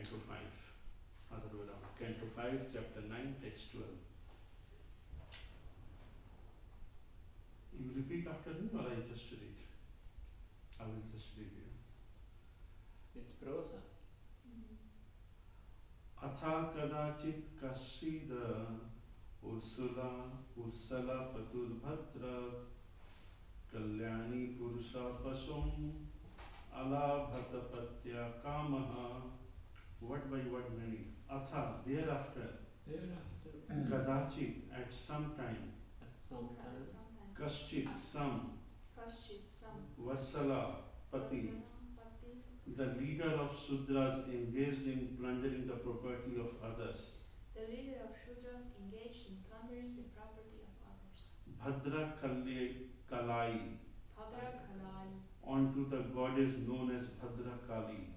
Canto 5. Other way around. Canto 5, chapter 9, text 12. You repeat after me or I just read? I will just read you. It's prosa. Atha kadachit kashida Ursula Paturbhadra Kalyani Purusha Pasum Alabhatapatya Kamaha. Word by word meaning. Atha, thereafter. Kadachit, at some time. Sometimes. Kashchit, some. Varsala, Pati. The leader of Sudras engaged in plundering the property of others. Bhadra Kalai. Onto the goddess known as Bhadra Kali.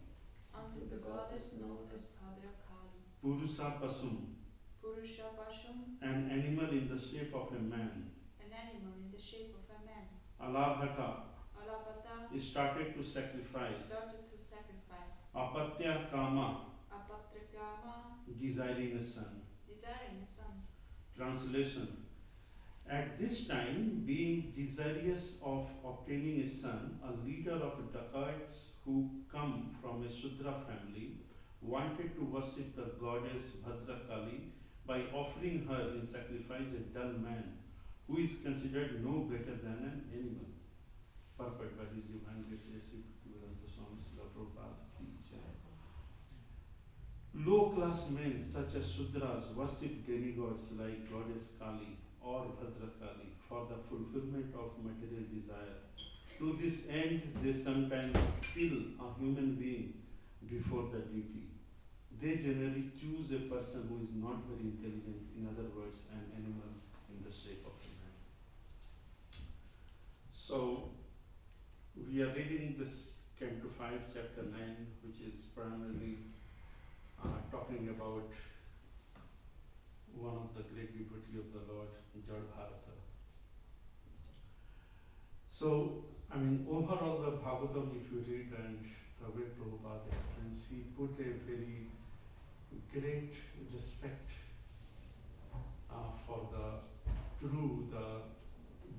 Purusa Pasum. An animal in the shape of a man. Alabhata. Started to sacrifice. Apatya Kama. Desiring a son. Translation. At this time, being desirous of obtaining a son, a leader of dacoits who come from a Shudra family wanted to worship the goddess Bhadrakali by offering her in sacrifice a dull man who is considered no better than an animal. Purport by His Divine Grace A.C. Bhaktivedanta Swami Srila Prabhupada ki jai. Low-class men such as Shudras worship demigods like goddess Kali or Bhadrakali for the fulfillment of material desire. To this end, they sometimes kill a human being before the deity. They generally choose a person who is not very intelligent, in other words, an animal in the shape of a man. So, we are reading this Canto 5, chapter 9, which is primarily talking about one of the great devotee of the Lord, Jadbharata. So, overall the Bhagavatam, if you read and the way Prabhupada explains, he put a very great respect for the true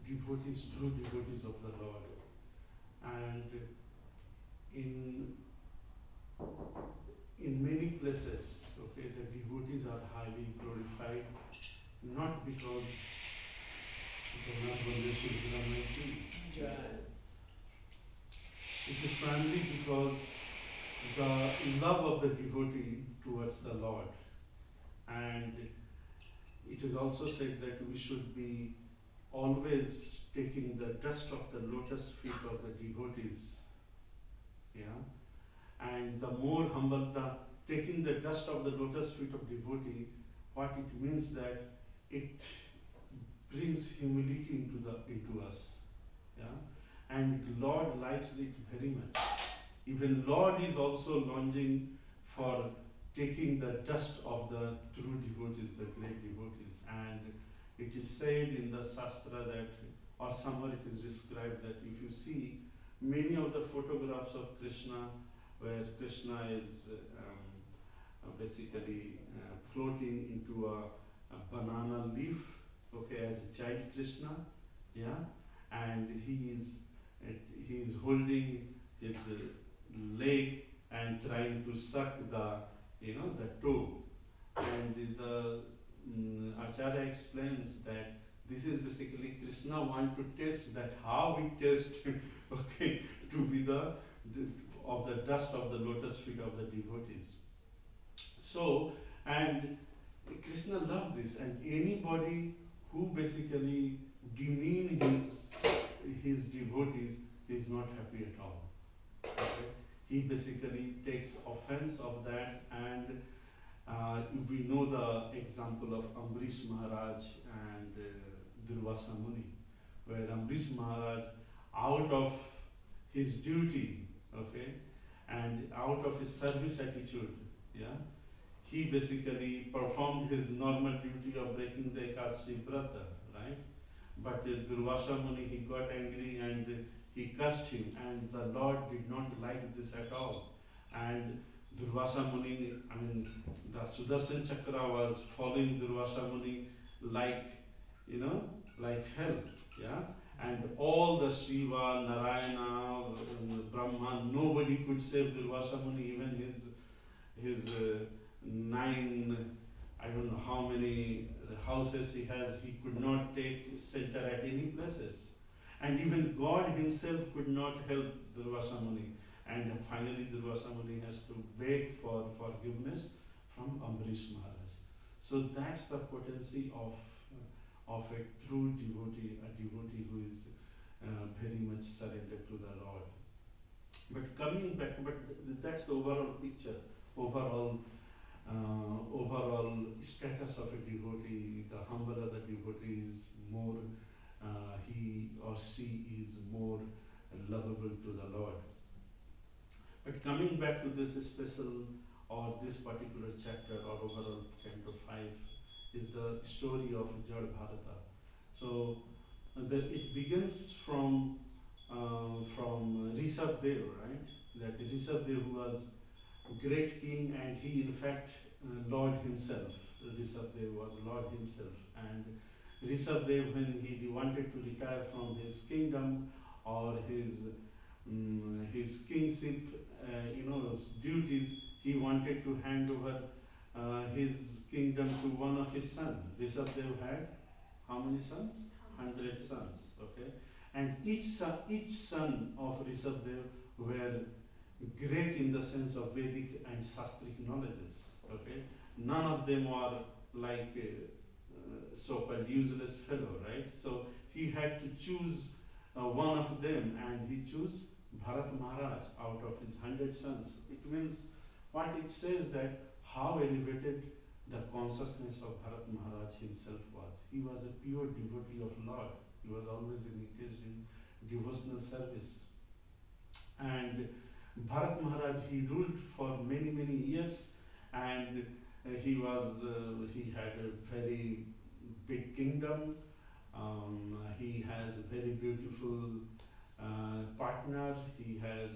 devotees of the Lord. And in many places, the devotees are highly glorified, not because it is primarily because the love of the devotee towards the Lord. And it is also said that we should be always taking the dust of the lotus feet of the devotees. And the more humble, taking the dust of the lotus feet of devotee, what it means that it brings humility into us. And Lord likes it very much. Even Lord is also longing for taking the dust of the true devotees, the great devotees. And it is said in the Shastra that, or somewhere it is described that if you see many of the photographs of Krishna, where Krishna is basically floating into a banana leaf, as a child Krishna, and he is holding his leg and trying to suck the toe, and the Acharya explains that this is basically Krishna want to test that how it tastes, to be of the dust of the lotus feet of the devotees. So, and Krishna loved this, and anybody who basically demean his devotees is not happy at all. He basically takes offense of that, and we know the example of Ambrish Maharaj and Durvasa Muni, where Ambrish Maharaj, out of his duty, and out of his service attitude, he basically performed his normal duty of breaking the Ekadasi Vrata, right? But Durvasa Muni, he got angry and he cursed him, and the Lord did not like this at all. And Durvasa Muni, I mean, the Sudarshan Chakra was following Durvasa Muni like, you know, like hell, yeah? And all the Shiva, Narayana, Brahma, nobody could save Durvasa Muni, even his nine, I don't know how many houses he has, he could not take shelter at any places. And even God himself could not help Durvasa Muni. And finally Durvasa Muni has to beg for forgiveness from Ambarish Maharaj. So that's the potency of a true devotee, a devotee who is very much surrendered to the Lord. But coming back, that's the overall picture, overall status of a devotee. The humbler the devotee is, more he or she is more lovable to the Lord. But coming back to this special or this particular chapter or overall canto 5 is the story of Jad Bharata. So it begins from Rishabh Dev, right? That Rishabh Dev, who was a great king, and he in fact Lord himself. Rishabh Dev was Lord himself, and Rishabh Dev, when he wanted to retire from his kingdom or his kingship, duties, he wanted to hand over his kingdom to one of his sons. Rishabh Dev had how many sons? 100 sons. Okay, and each son of Rishabh Dev were great in the sense of Vedic and Shastric knowledges. Okay, none of them are like so-called useless fellow, right? So he had to choose one of them, and he chose Bharat Maharaj out of his 100 sons. It means what it says, that how elevated the consciousness of Bharat Maharaj himself was. He was a pure devotee of Lord. He was always engaged in devotional service. And Bharat Maharaj, he ruled for many, many years, and he had a very big kingdom. He has a very beautiful partner. He has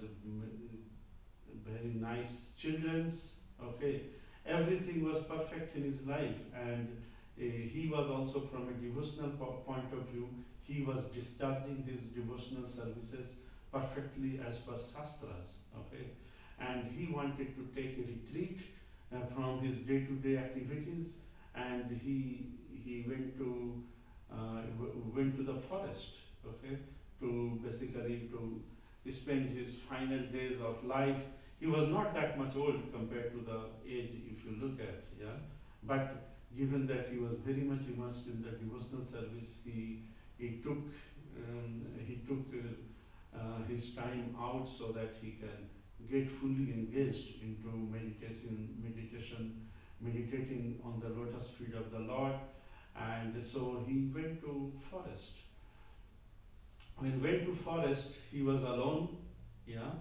very nice childrens. Okay, everything was perfect in his life, and he was also, from a devotional point of view, he was discharging his devotional services perfectly as per shastras. Okay, and he wanted to take a retreat from his day-to-day activities, and he went to the forest. Okay, to basically to spend his final days of life. He was not that much old compared to the age, if you look at, yeah. But given that he was very much immersed in the devotional service, he took his time out so that he can get fully engaged into meditating on the lotus feet of the Lord. And so he went to forest. When he went to forest, he was alone, yeah,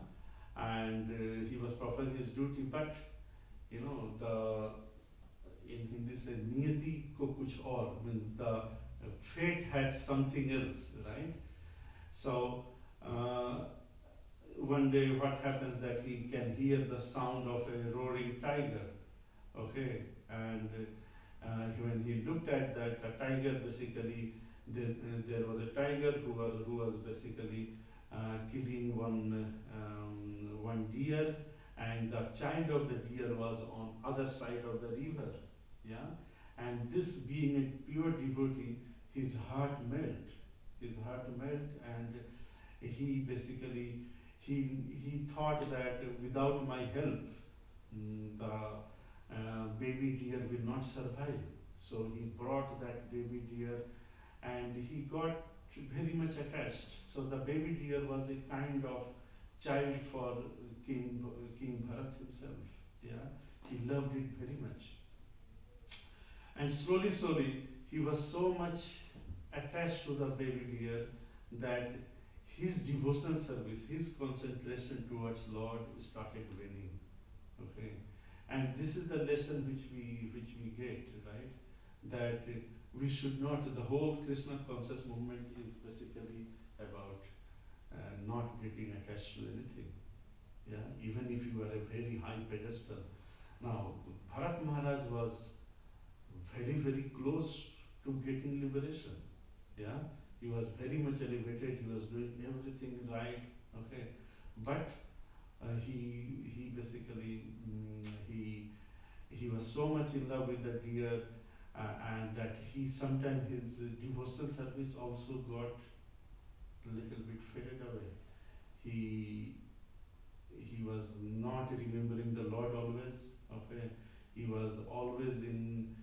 and he was performing his duty. But in Hindi say niyati ko kuch aur, I mean the fate had something else, right? So one day what happens, that he can hear the sound of a roaring tiger. Okay, and when he looked at that, the tiger basically, there was a tiger who was basically killing one deer, and the child of the deer was on other side of the river, yeah. And this, being a pure devotee, his heart melt, and he basically he thought that without my help, the baby deer will not survive. So he brought that baby deer, and he got very much attached. So the baby deer was a kind of child for King Bharat himself. Yeah, he loved it very much. And slowly, he was so much attached to the baby deer that his devotional service, his concentration towards Lord started waning. Okay, and this is the lesson which we get, right? That we should not. The whole Krishna conscious movement is basically about not getting attached to anything. Yeah, even if you are a very high pedestal. Now, Bharat Maharaj was very, very close to getting liberation. Yeah, he was very much elevated. He was doing everything right. Okay, but he basically he was so much in love with the deer, and that he sometimes his devotional service also got a little bit faded away. He he was not remembering the Lord always. Okay, he was always in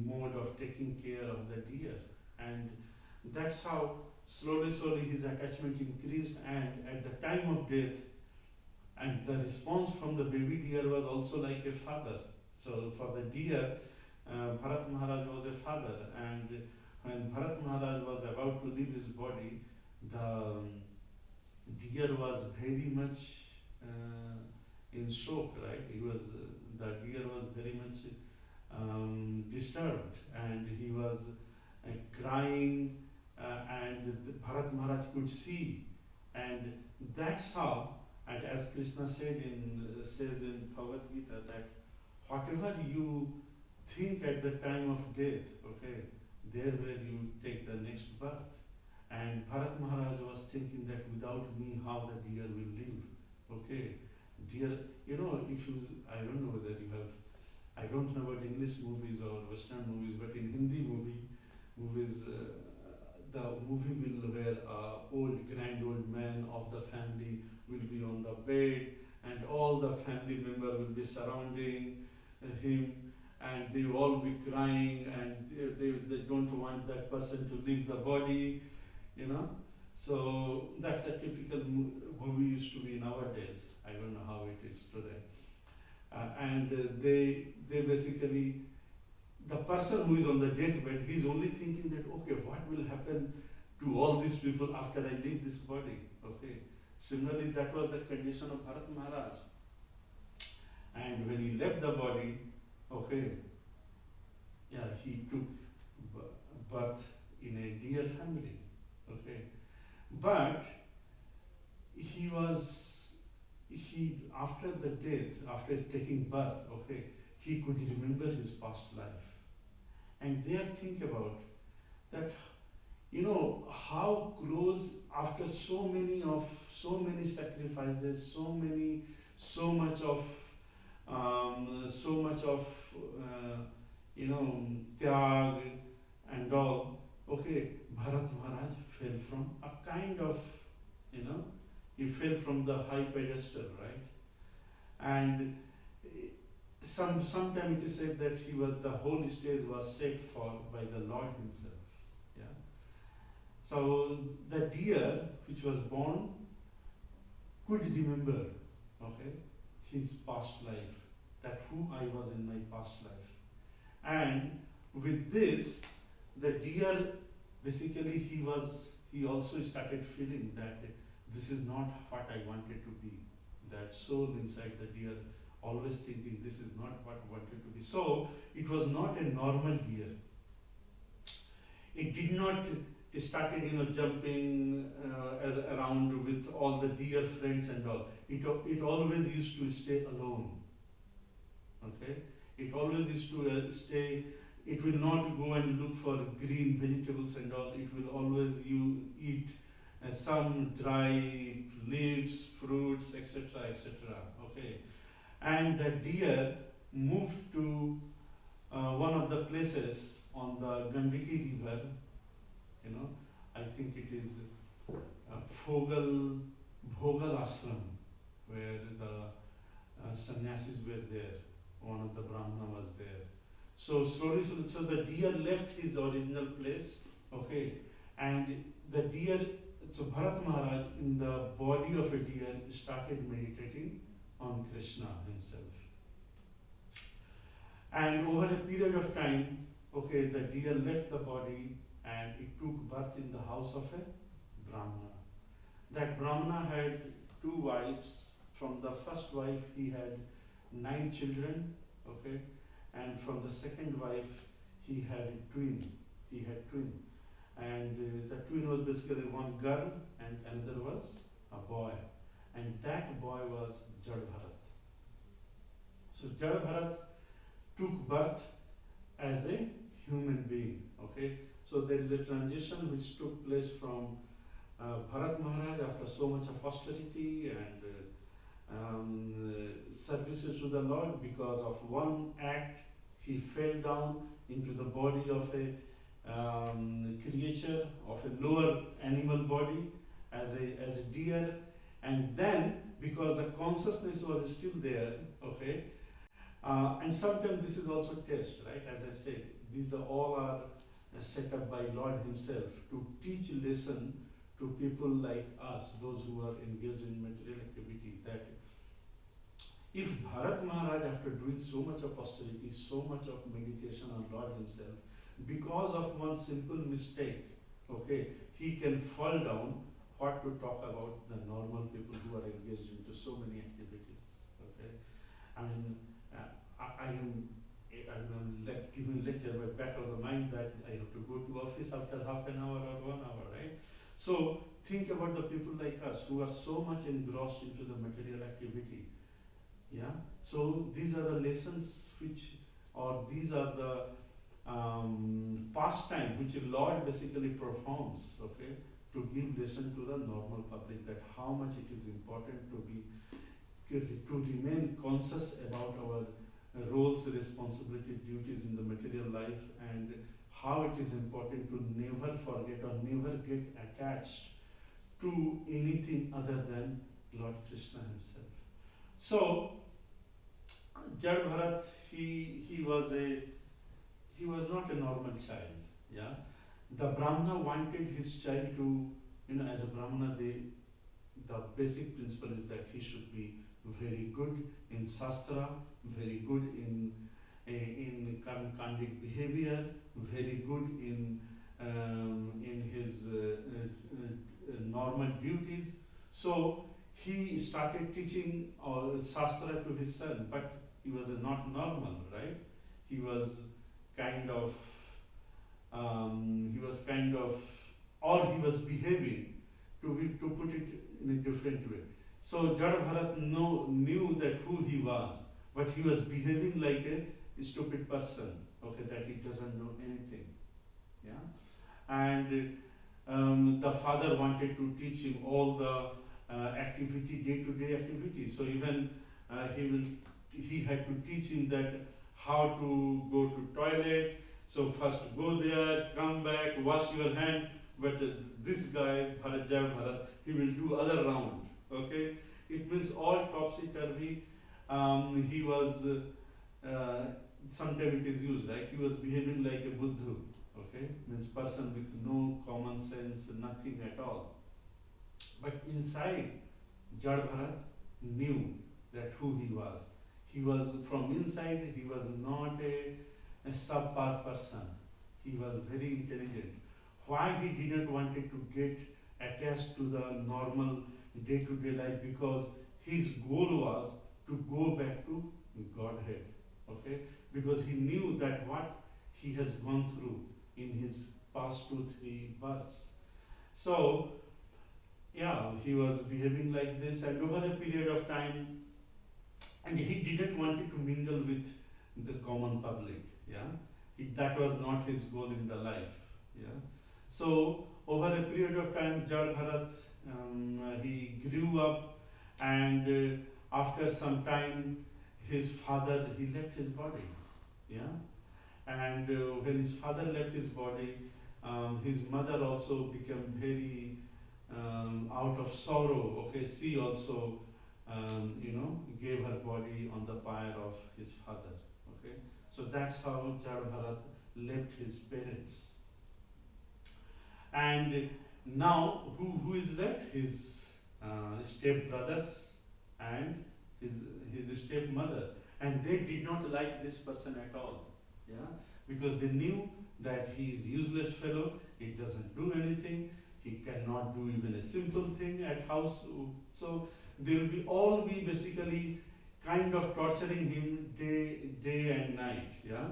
mode of taking care of the deer, and that's how slowly his attachment increased. And at the time of death, and the response from the baby deer was also like a father. So for the deer, Bharat Maharaj was a father, and when Bharat Maharaj was about to leave his body, the deer was very much in shock, right? He was the deer was very much disturbed, and he was crying, and Bharat Maharaj could see, and that's how. And as Krishna says in Bhagavad Gita, that whatever you think at the time of death, okay, there where you take the next birth. And Bharat Maharaj was thinking that without me, how the deer will live. Okay, deer, if you, I don't know whether you have, I don't know about English movies or Western movies, but in Hindi movies, the movie will where grand old man of the family will be on the bed, and all the family member will be surrounding him, and they will all be crying, and they don't want that person to leave the body, So that's a typical movie used to be nowadays. I don't know how it is today. And they basically, the person who is on the deathbed, he's only thinking that, okay, what will happen to all these people after I leave this body? Okay. Similarly, that was the condition of Bharat Maharaj. And when he left the body, okay, yeah, he took birth in a deer family. Okay. But after the death, after taking birth, okay, he could remember his past life. And there think about that, how close after so many sacrifices, so much of tyag and all, okay, Bharat Maharaj fell from a kind of, he fell from the high pedestal, right? And sometime it is said that the whole stage was set for by the Lord himself. Yeah. So the deer which was born could remember, okay, his past life, that who I was in my past life. And with this, the deer basically he also started feeling that this is not what I wanted to be. That soul inside the deer always thinking this is not what I wanted to be. So it was not a normal deer. It did not started jumping around with all the deer friends and all. It always used to stay alone. Okay, it always used to stay. It will not go and look for green vegetables and all. It will always eat some dry leaves, fruits, etc., etc. Okay, and the deer moved to one of the places on the Gandaki river. I think it is Bhogal Ashram, where the sannyasis were there. One of the Brahmana was there. So slowly, so the deer left his original place, okay, and the deer, so Bharat Maharaj in the body of a deer started meditating on Krishna himself. And over a period of time, okay, the deer left the body and it took birth in the house of a Brahmana. That Brahmana had 2 wives. From the first wife he had 9 children, okay, and from the second wife he had a twin. And the twin was basically one girl and another was a boy. and that boy was Jad Bharat. So Jad Bharat took birth as a human being. Okay, so there is a transition which took place from Bharat Maharaj after so much of austerity and services to the Lord. Because of one act, he fell down into the body of a creature of a lower animal body as a deer, and then because the consciousness was still there, okay, and sometimes this is also test, right? As I said, these are all are set up by Lord Himself to teach lesson to people like us, those who are engaged in material activity, that if Bharat Maharaj, after doing so much of austerity, so much of meditation on Lord Himself, because of one simple mistake, okay, he can fall down, what to talk about the normal people who are engaged into so many activities, okay? I mean, I'm giving lecture, but back of the mind that I have to go to office after half an hour or 1 hour, right? So think about the people like us who are so much engrossed into the material activity. Yeah. So these are the lessons these are the pastime which the Lord basically performs, okay, to give lesson to the normal public, that how much it is important to remain conscious about our roles, responsibility, duties in the material life, and how it is important to never forget or never get attached to anything other than Lord Krishna Himself. So Jad Bharat, he was not a normal child. Yeah, the Brahmana wanted his child to, as a Brahmana, the basic principle is that he should be very good in Shastra, very good in karmic behavior, very good in his normal duties. So he started teaching Shastra to his son, but he was not normal, right? He was kind of, or he was behaving, to put it in a different way. So Jad Bharat knew that who he was, but he was behaving like a stupid person, okay, that he doesn't know anything. Yeah, and the father wanted to teach him all the day-to-day activities. So even he had to teach him that how to go to toilet. So first go there, come back, wash your hand. But this guy, Jad Bharat, he will do other round. Okay, it means all topsy-turvy. He was, sometimes it is used, like he was behaving like a Buddha, okay, means person with no common sense, nothing at all. But inside, Jad Bharat knew that who he was. He was, from inside, he was not a subpar person. He was very intelligent. Why he didn't want to get attached to the normal day-to-day life? Because his goal was to go back to Godhead, okay? Because he knew that what he has gone through in his past 2-3 births. So, yeah, he was behaving like this, and over a period of time, and he didn't want to mingle with the common public, yeah? That was not his goal in the life, yeah? So, over a period of time, Jad Bharat, he grew up, and after some time, his father, he left his body, yeah? And when his father left his body, his mother also became very out of sorrow, okay? She also, gave her body on the pyre of his father, okay? So that's how Jad Bharat left his parents. And now, who is left? His step brothers and his stepmother, and they did not like this person at all, yeah, because they knew that he is useless fellow. He doesn't do anything. He cannot do even a simple thing at house. So they will all be basically kind of torturing him day and night. Yeah,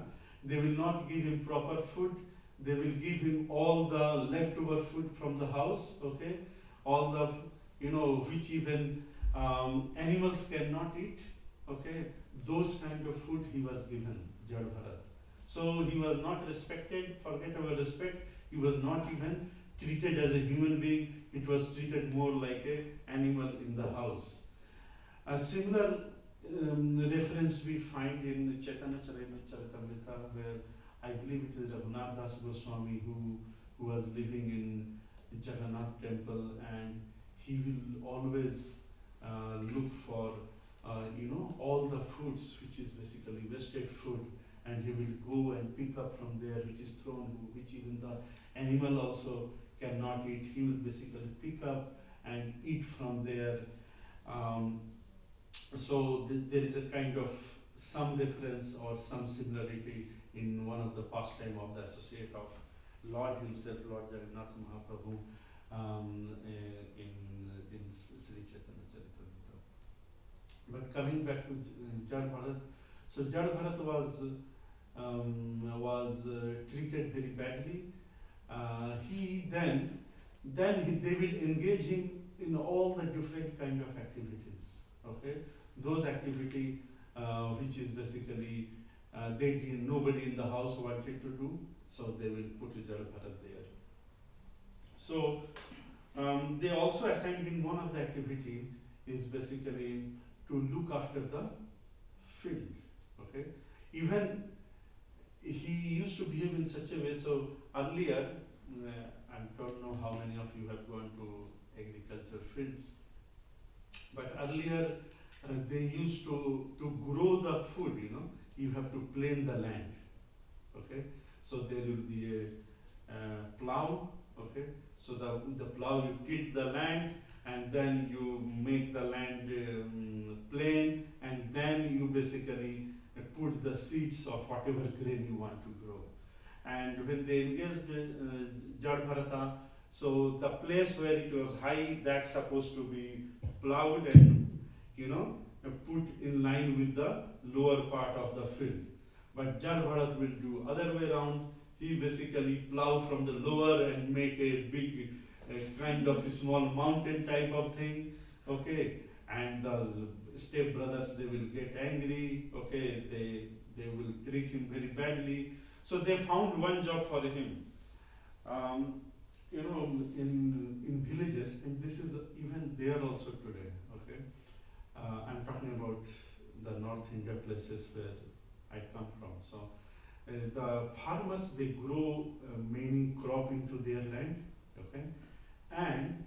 they will not give him proper food. They will give him all the leftover food from the house. Okay, all the which even animals cannot eat, okay, those kind of food he was given, Jad Bharat. So he was not respected, forget about respect, he was not even treated as a human being, it was treated more like a animal in the house. A similar reference we find in Chaitanya Charitamrita, where I believe it is Raghunath Das Goswami who was living in Jagannath temple, and he will always look for all the foods which is basically wasted food, and he will go and pick up from there which is thrown, which even the animal also cannot eat. He will basically pick up and eat from there. There is a kind of some reference or some similarity in one of the pastime of the associate of Lord himself, Lord Jagannath Mahaprabhu, in Sri Chaitanya Charitamrita. But coming back to Jad Bharat, so Jad Bharat was treated very badly. They will engage him in all the different kind of activities. Okay, those activity which is basically nobody in the house wanted to do, so they will put Jad Bharat there. So they also assigned him one of the activity is basically to look after the field. Okay, even he used to behave in such a way. So earlier, I don't know how many of you have gone to agriculture fields, but earlier they used to grow the food. You have to plane the land. Okay, so there will be a plow. Okay, so the plow, you tilt the land, and then you make the land plain, and then you basically put the seeds of whatever grain you want to grow. And when they engaged Jad Bharata, so the place where it was high, that's supposed to be plowed and put in line with the lower part of the field. But Jad Bharat will do other way around. He basically plow from the lower and make a big kind of a small mountain type of thing. Okay, and the step brothers, they will get angry. Okay, they will treat him very badly. So they found one job for him. In villages, and this is even there also today. Okay, I'm talking about the North India places where I come from. So the farmers, they grow many crop into their land. Okay, and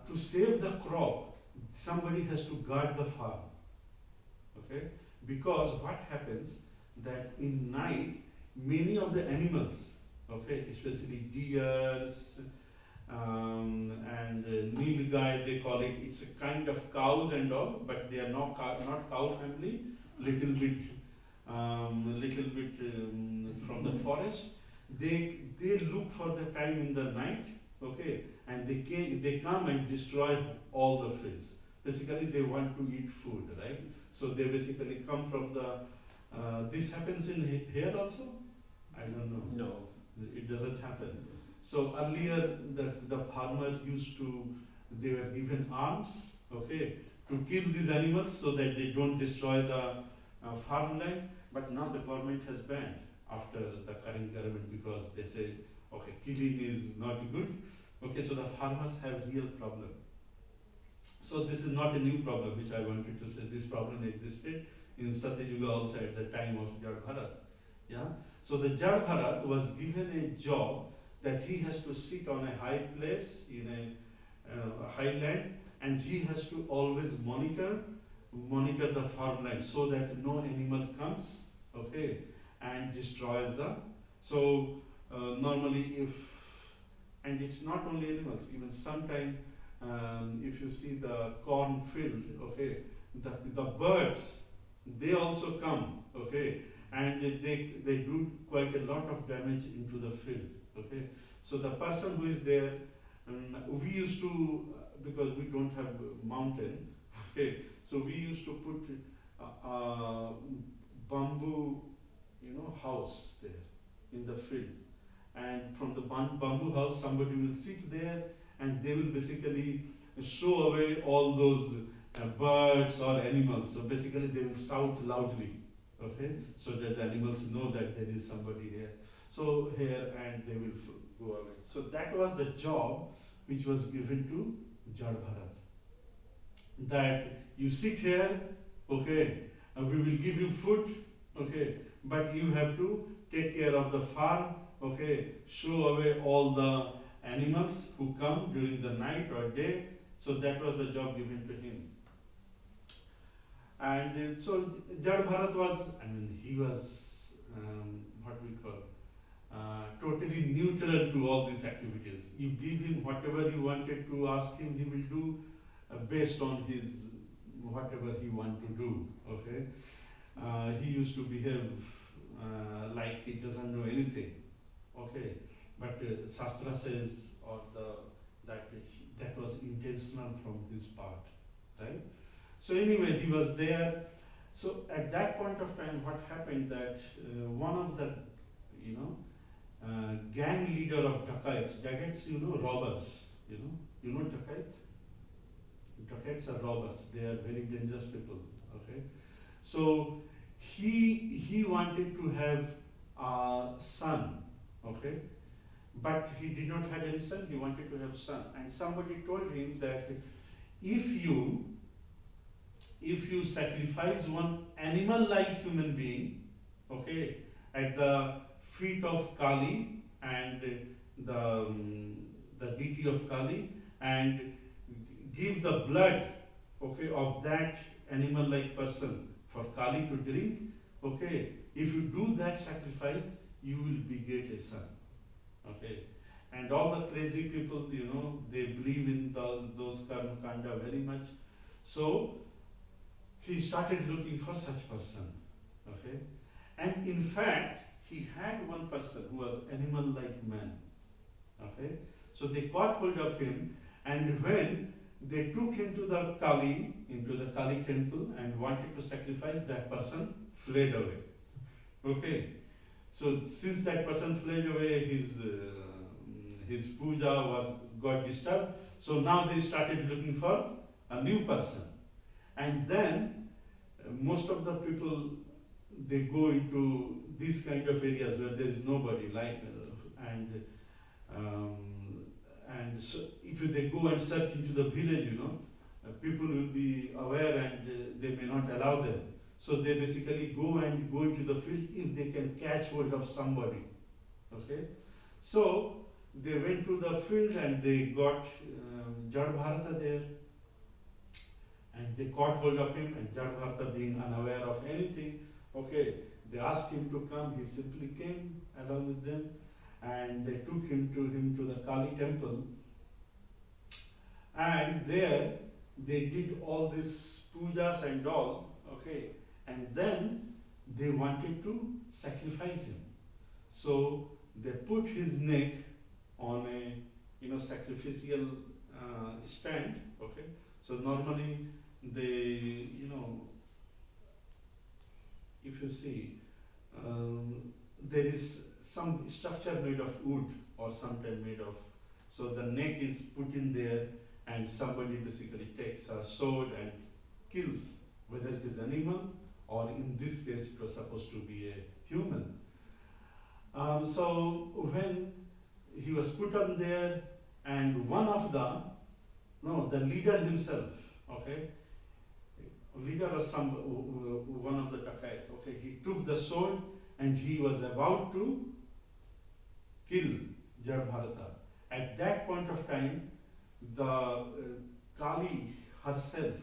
to save the crop, somebody has to guard the farm. Okay, because what happens that in night, many of the animals, okay, especially deers and nilgai, they call it. It's a kind of cows and all, but they are not cow family. Little bit from the forest. They look for the time in the night. Okay, and they come and destroy all the fields. Basically, they want to eat food, right? So they basically come from the. This happens in here also. I don't know. No. It doesn't happen. So earlier, the farmer they were given arms, okay, to kill these animals so that they don't destroy the farmland. But now the government has banned after the current government, because they say, okay, killing is not good. Okay, so the farmers have real problem. So this is not a new problem, which I wanted to say. This problem existed in Satyuga also at the time of Jad Bharat. Yeah. So the Jad Bharat was given a job that he has to sit on a high place in a highland, and he has to always monitor the farmland so that no animal comes, okay, and destroys the. So normally and it's not only animals, even sometimes if you see the corn field, okay, the birds, they also come, okay, and they do quite a lot of damage into the field, okay. So the person who is there, we used to, because we don't have mountain, okay, so we used to put bamboo, house there in the field, and from the bamboo house somebody will sit there, and they will basically show away all those birds or animals. So basically they will shout loudly, okay, so that the animals know that there is somebody here. So here, and they will go away. So that was the job which was given to Jad Bharat. That you sit here, okay, and we will give you food, okay, but you have to take care of the farm, okay, show away all the animals who come during the night or day. So that was the job given to him. And so Jad Bharat was, I mean, he was what we call totally neutral to all these activities. You give him whatever you wanted to ask him, he will do based on his whatever he want to do. Okay, he used to behave like he doesn't know anything. Okay, but Shastra says or that was intentional from his part, right? So anyway, he was there. So at that point of time, what happened that one of the, gang leader of dacoits, robbers, you know dacoit? Dacoits are robbers. They are very dangerous people. Okay, so he wanted to have a son. Okay, but he did not have any son. He wanted to have son, and somebody told him that if you sacrifice one animal-like human being, okay, at the feet of Kali and the deity of Kali, and give the blood, okay, of that animal-like person for Kali to drink, okay, if you do that sacrifice, you will beget a son, okay. And all the crazy people, they believe in those karma kanda very much. So he started looking for such person, okay. And in fact, he had one person who was animal-like man, okay. So they caught hold of him, and when they took him to the Kali, into the Kali temple, and wanted to sacrifice, that person fled away, okay. So since that person fled away, his puja got disturbed. So now they started looking for a new person. And then most of the people, they go into these kind of areas where there is nobody, and so if they go and search into the village, people will be aware, and they may not allow them. So they basically go into the field if they can catch hold of somebody. Okay, so they went to the field and they got Jad Bharata there. And they caught hold of him, and Jad Bharata, being unaware of anything, okay, they asked him to come. He simply came along with them, and they took him to the Kali temple. And there they did all these pujas and all, okay, and then they wanted to sacrifice him. So they put his neck on a sacrificial stand, okay. So normally they, if you see, there is some structure made of wood or sometimes made of, so the neck is put in there, and somebody basically takes a sword and kills, whether it is animal or in this case it was supposed to be a human. So when he was put on there, and the leader himself, okay, leader or one of the dacoits, okay, he took the sword and he was about to kill Jad Bharata. At that point of time, the Kali herself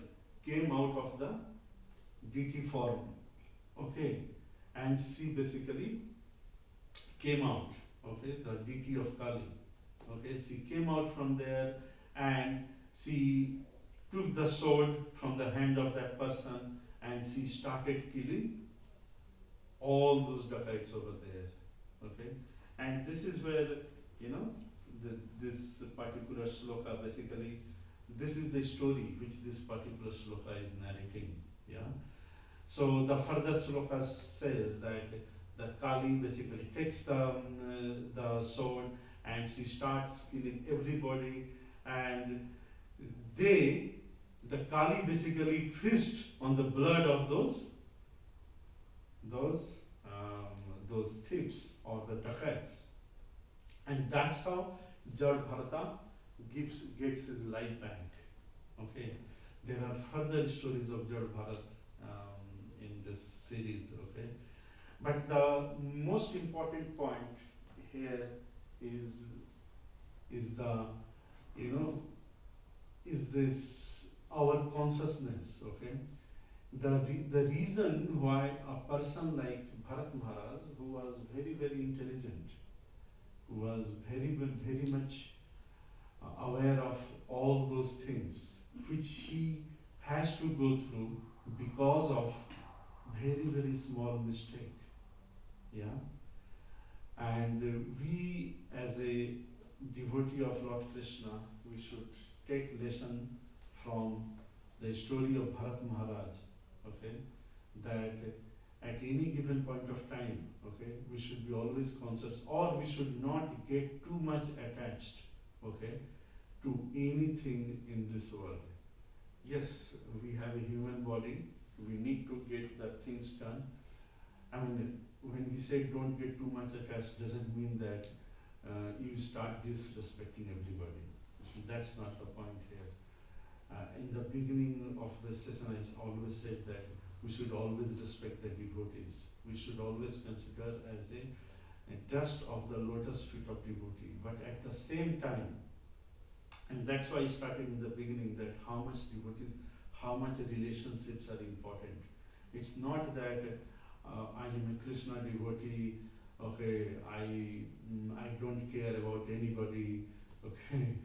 came out of the deity form, okay, and she basically came out, okay, the deity of Kali, okay, she came out from there, and she took the sword from the hand of that person, and she started killing all those dacoits over there, okay. And this is where, this particular shloka, basically, this is the story which this particular shloka is narrating, yeah. So the further shloka says that the Kali basically takes the sword, and she starts killing everybody, and the Kali basically feast on the blood of those thieves or the dacoits, and that's how Jad Bharata gets his life back. Okay, there are further stories of Jad Bharat in this series. Okay, but the most important point here is the is this our consciousness. Okay, the reason why a person like Bharat Maharaj, who was very very intelligent, who was very much aware of all those things which he has to go through because of very very small mistake, yeah, and we as a devotee of Lord Krishna, we should take lesson from the story of Bharat Maharaj, okay, that at any given point of time, okay, we should be always conscious, or we should not get too much attached, okay, to anything in this world. Yes, we have a human body, we need to get the things done. I mean, when we say don't get too much attached, doesn't mean that you start disrespecting everybody. That's not the point here. In the beginning of the session, I always said that we should always respect the devotees. We should always consider as a dust of the lotus feet of devotee. But at the same time, and that's why I started in the beginning, that how much devotees, how much relationships are important. It's not that I am a Krishna devotee, okay, I don't care about anybody, okay,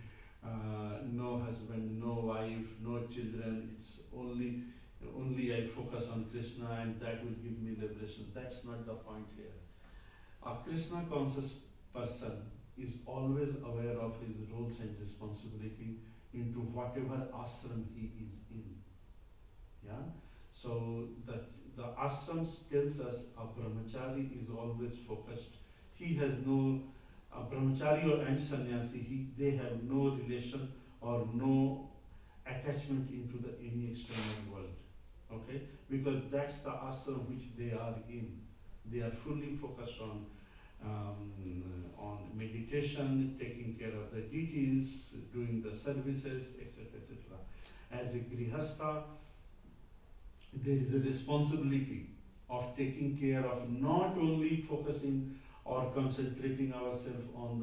no husband, no wife, no children, it's only I focus on Krishna and that will give me liberation. That's not the point here. A Krishna conscious person is always aware of his roles and responsibility into whatever ashram he is in. Yeah? So the ashrams tells us a brahmachari is always focused. He has no a brahmachari and sannyasi, they have no relation or no attachment into any external world. Okay? Because that's the ashram which they are in. They are fully focused on meditation, taking care of the deities, doing the services, etc. etc. As a grihastha, there is a responsibility of taking care of not only focusing or concentrating ourselves on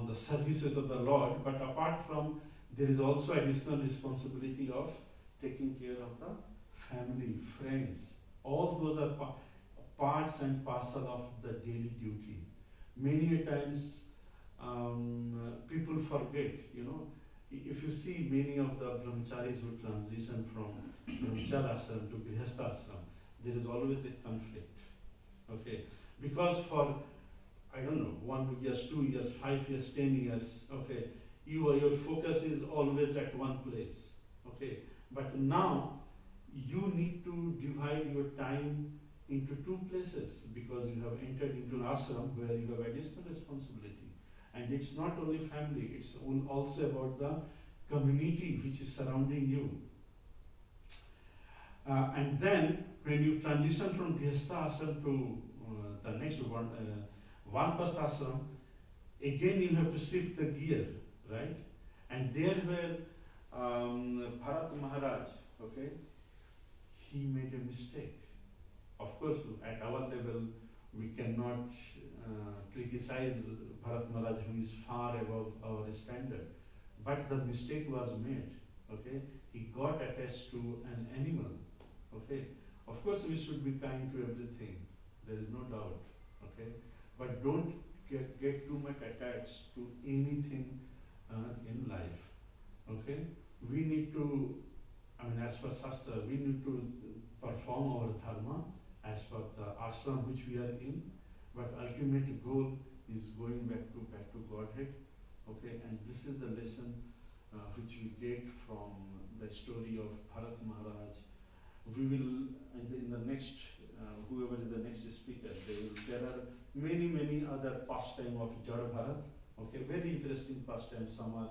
the services of the Lord, but apart from, there is also additional responsibility of taking care of the family, friends. All those are parts and parcel of the daily duty. Many a times people forget, if you see many of the brahmacharis who transition from brahmacharya ashram to grihastha ashram, there is always a conflict. Okay, because for, I don't know, 1 year, 2 years, 5 years, 10 years, okay, your focus is always at one place. Okay, but now you need to divide your time into 2 places because you have entered into an ashram where you have additional responsibility. And it's not only family, it's also about the community which is surrounding you. And then when you transition from grihastha ashram to the next one, vanprastha ashram, again you have to shift the gear, right? And there where Bharat Maharaj, okay, he made a mistake. Of course, at our level, we cannot criticize Bharat Maharaj, who is far above our standard. But the mistake was made. Okay, he got attached to an animal. Okay, of course we should be kind to everything. There is no doubt. Okay, but don't get too much attached to anything in life. Okay, we need to, as per Shastra, we need to perform our dharma as per the ashram which we are in, but ultimate goal is going back to Godhead. Okay, and this is the lesson which we get from the story of Bharat Maharaj. We will, in the next, whoever is the next speaker, there are many other pastime of Jada Bharat. Okay, very interesting pastime. Some are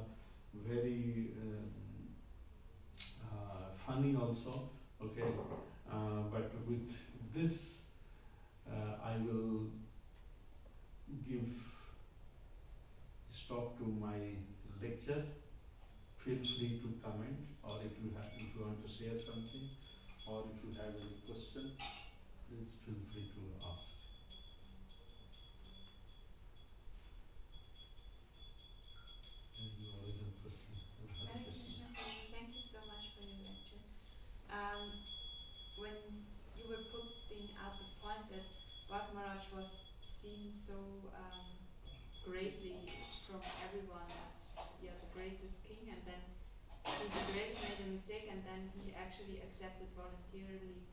very funny also. Okay, but with this, I will give stop to my lecture. Feel free to comment, or if you want to share something, or if you have any question, please feel free to ask. You always have question. Hare Krishna, Prabhu. Thank you so much for your lecture. When you were putting out the point that Bharat Maharaj was seen so greatly from everyone as the greatest king, and then he made a mistake, and then he actually accepted voluntarily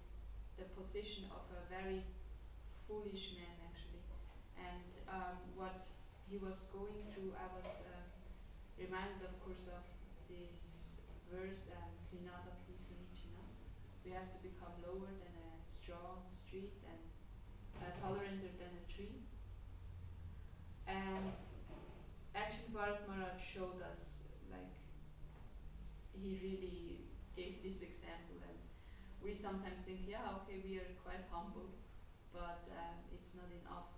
the position of a very foolish man, actually. And what he was going through, I was reminded, of course, of this verse, Klinada Plisanichina. We have to become lower than a straw on the street and toleranter than a tree. And actually, Bharat Maharaj showed us, like, he really gave this example, and we sometimes think, yeah, okay, we are quite humble, but it's not enough.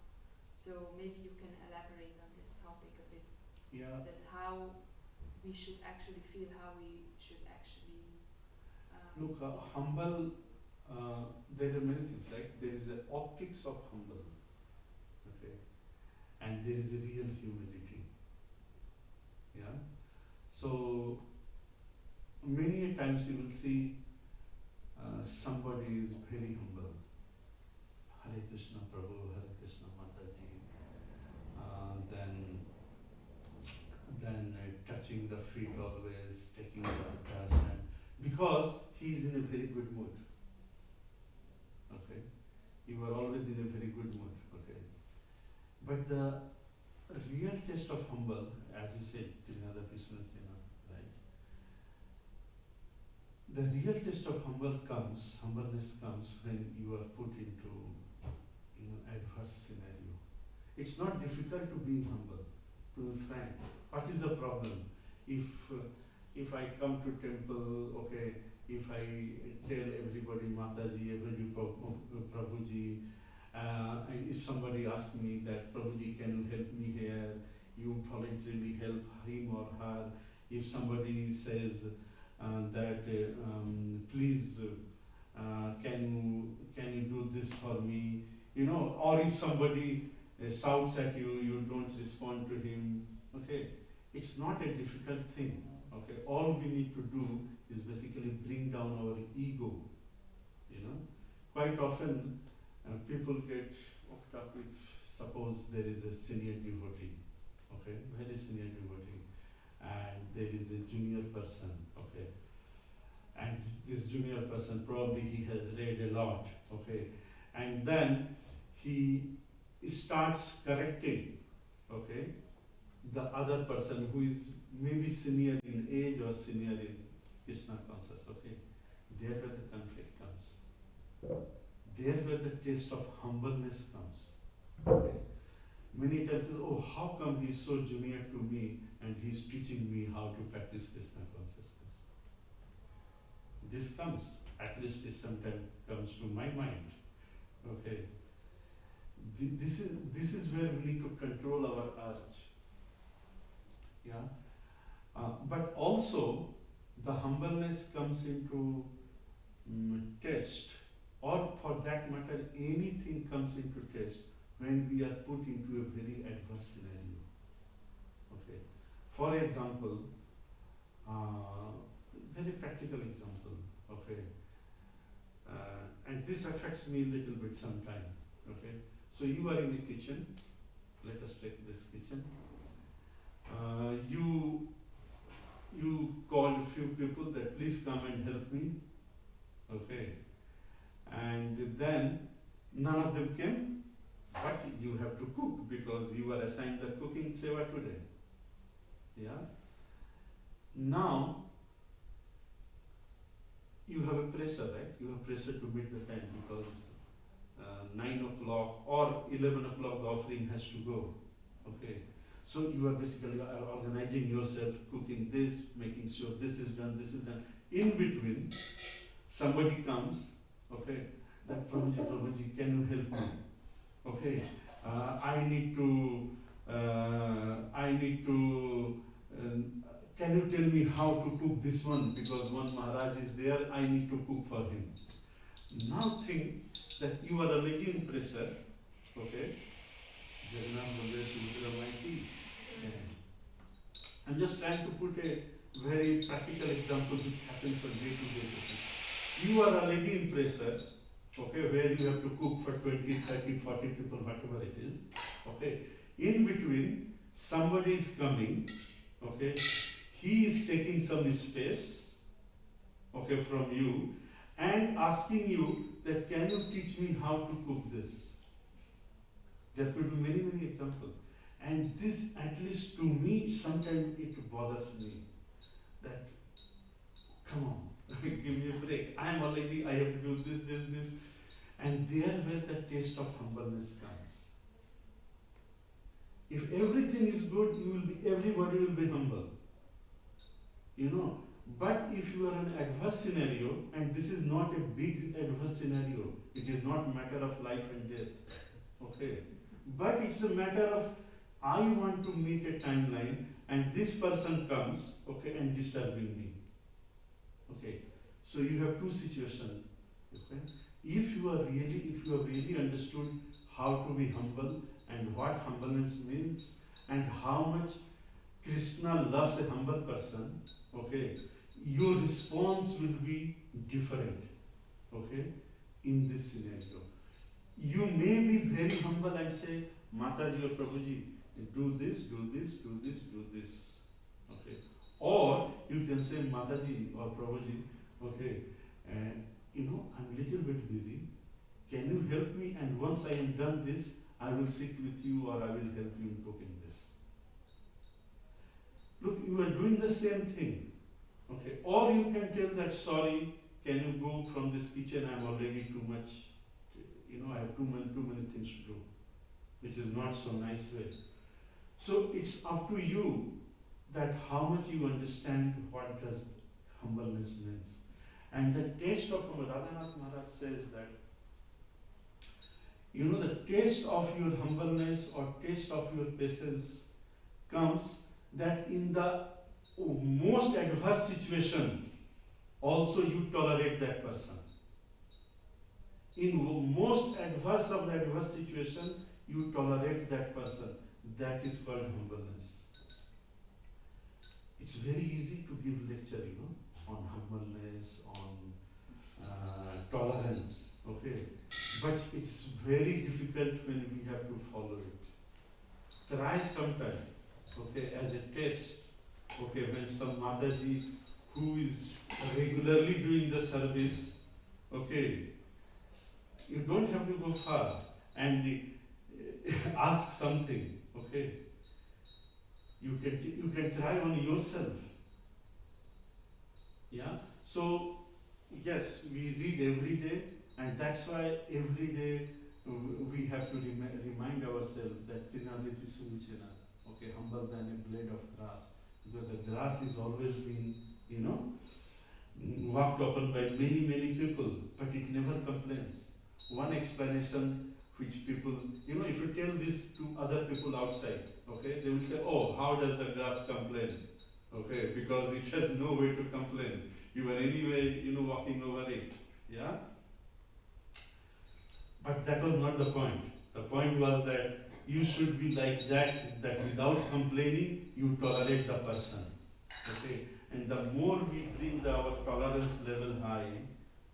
So maybe you can elaborate on this topic a bit. Yeah. That how we should actually feel, how we should actually Look, humble. There are many things, right? There is a optics of humble, okay, and there is a real humility. Yeah. So many a times you will see somebody is very humble. Hare Krishna Prabhu, Hare Krishna Mataji. Then touching the feet always, taking the dust, and because he is in a very good mood. Okay, you are always in a very good mood. Okay, but the real test of humble, as you said, Trinada Vishnutina, right? The real test of humbleness comes when you are put into adverse scenario. It's not difficult to be humble, to be frank. What is the problem? If I come to temple, okay, if I tell everybody Mataji, everybody Prabhuji, and if somebody asks me that Prabhuji, can you help me here, you voluntarily help him or her. If somebody says that please can you do this for me, or if somebody shouts at you, you don't respond to him. Okay, it's not a difficult thing. Okay, all we need to do is basically bring down our ego. Quite often people get worked up if suppose there is a senior devotee, okay, very senior devotee, and there is a junior person, okay, and this junior person probably he has read a lot, okay, and then he starts correcting, okay, the other person who is maybe senior in age or senior in Krishna consciousness, okay. There where the conflict comes. There where the taste of humbleness comes. Okay. Many times, oh, how come he's so junior to me and he's teaching me how to practice Krishna consciousness? This comes, at least it sometimes comes to my mind. Okay. This is where we need to control our urge. Yeah. But also, the humbleness comes into test, or for that matter, anything comes into test when we are put into a very adverse scenario. Okay. For example, very practical example. Okay. And this affects me a little bit sometime. Okay. So you are in the kitchen. Let us take this kitchen. You called a few people that please come and help me. Okay. And then none of them came, but you have to cook because you were assigned the cooking seva today. Yeah. Now you have a pressure, right? You have pressure to meet the time because 9 o'clock or 11 o'clock the offering has to go. Okay. So you are basically organizing yourself, cooking this, making sure this is done, this is done. In between, somebody comes, okay, that Prabhuji, can you help me? Okay, I need to, can you tell me how to cook this one? Because one Maharaj is there, I need to cook for him. Now think that you are already in pressure, okay? I'm just trying to put a very practical example which happens on day-to-day basis. You are already in pressure, okay, where you have to cook for 20, 30, 40 people, whatever it is, okay. In between, somebody is coming, okay, he is taking some space, okay, from you and asking you that can you teach me how to cook this? There could be many, many examples. And this, at least to me, sometimes it bothers me. That, come on, give me a break. I have to do this. And there where the taste of humbleness comes. If everything is good, everybody will be humble. You know, but if you are in an adverse scenario, and this is not a big adverse scenario, it is not a matter of life and death, okay, but it's a matter of I want to meet a timeline and this person comes, okay, and disturbing me, okay. So you have two situations, okay. If you have really understood how to be humble and what humbleness means and how much Krishna loves a humble person, okay, your response will be different, okay, in this scenario. You may be very humble and say, Mataji or Prabhuji, do this, okay. Or you can say, Mataji or Prabhuji, okay, I'm a little bit busy. Can you help me? And once I am done this, I will sit with you or I will help you in cooking this. Look, you are doing the same thing. Okay, or you can tell that, sorry, can you go from this kitchen? I'm already too much, I have too many things to do, which is not so nice way. So it's up to you that how much you understand what does humbleness means. And the taste of Radhanath Maharaj says that, the taste of your humbleness or taste of your patience comes that in the most adverse situation, also you tolerate that person. In most adverse of the adverse situation, you tolerate that person. That is called humbleness. It's very easy to give lecture, on humbleness, on tolerance, okay? But it's very difficult when we have to follow it. Try sometime, okay, as a test, okay, when some Mataji who is regularly doing the service, okay, you don't have to go far and ask something, okay. You can try on yourself. Yeah. So yes, we read every day, and that's why every day we have to remind ourselves that Trinaditi Suvichena, okay, humble than a blade of grass, because the grass is always being, walked upon by many people, but it never complains. One explanation which people, if you tell this to other people outside, okay, they will say, oh, how does the grass complain? Okay, because it has no way to complain. You are anyway, walking over it. Yeah? But that was not the point. The point was that you should be like that without complaining, you tolerate the person. Okay? And the more we bring our tolerance level high,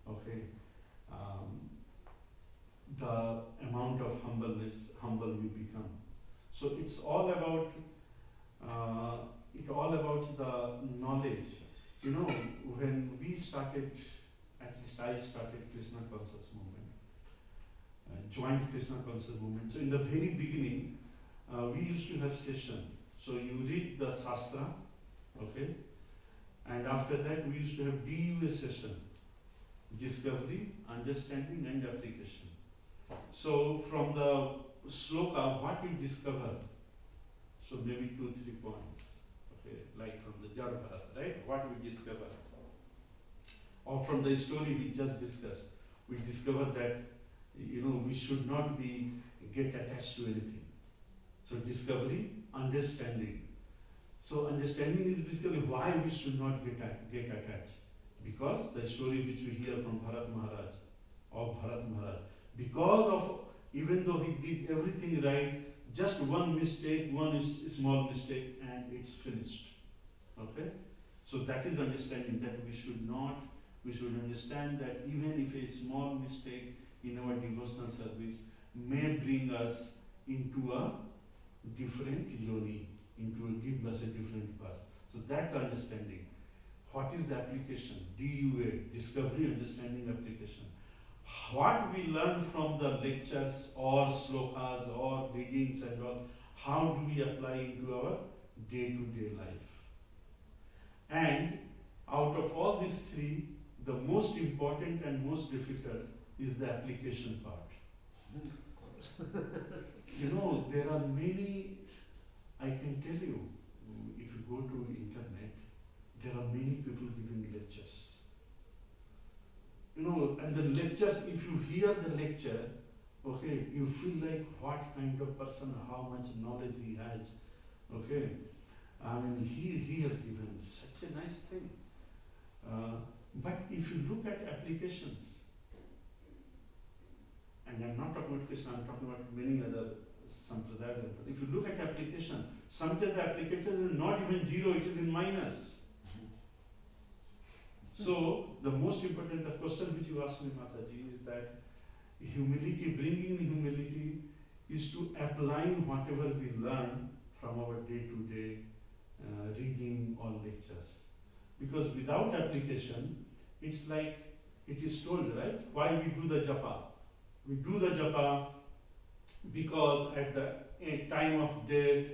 okay, the amount of humble we become. So it's all about the knowledge. When we started, at least I started Krishna Conscious Movement, joined Krishna Conscious Movement. So in the very beginning, we used to have session. So you read the Shastra, okay, and after that we used to have DUA session, discovery, understanding and application. So from the sloka, what you discover, So maybe 2-3 points. Okay, like from the Jad Bharat, right? What we discover, or from the story we just discussed, we discover that we should not get attached to anything. So discovery, understanding. So understanding is basically why we should not get attached. Because the story which we hear from Bharat Maharaj, because of, even though he did everything right, just one mistake, small mistake, and it's finished. Okay? So that is understanding that we should understand that even if a small mistake in our devotional service may bring us into a different yoni, give us a different path. So that's understanding. What is the application? DUA, discovery, understanding, application. What we learn from the lectures or slokas or readings and all, how do we apply into our day-to-day life? And out of all these three, the most important and most difficult is the application part. There are many, I can tell you, if you go to internet, there are many people giving lectures. And the lectures, if you hear the lecture, okay, you feel like what kind of person, how much knowledge he has, okay. I mean, he has given such a nice thing. But if you look at applications, and I'm not talking about Krishna, I'm talking about many other sampradayas, but if you look at application, sometimes the application is not even zero, it is in minus. So, the most important, the question which you asked me, Mataji, is that humility, bringing humility, is to applying whatever we learn from our day-to-day reading or lectures. Because without application, it's like it is told, right? Why we do the japa? We do the japa because at the time of death,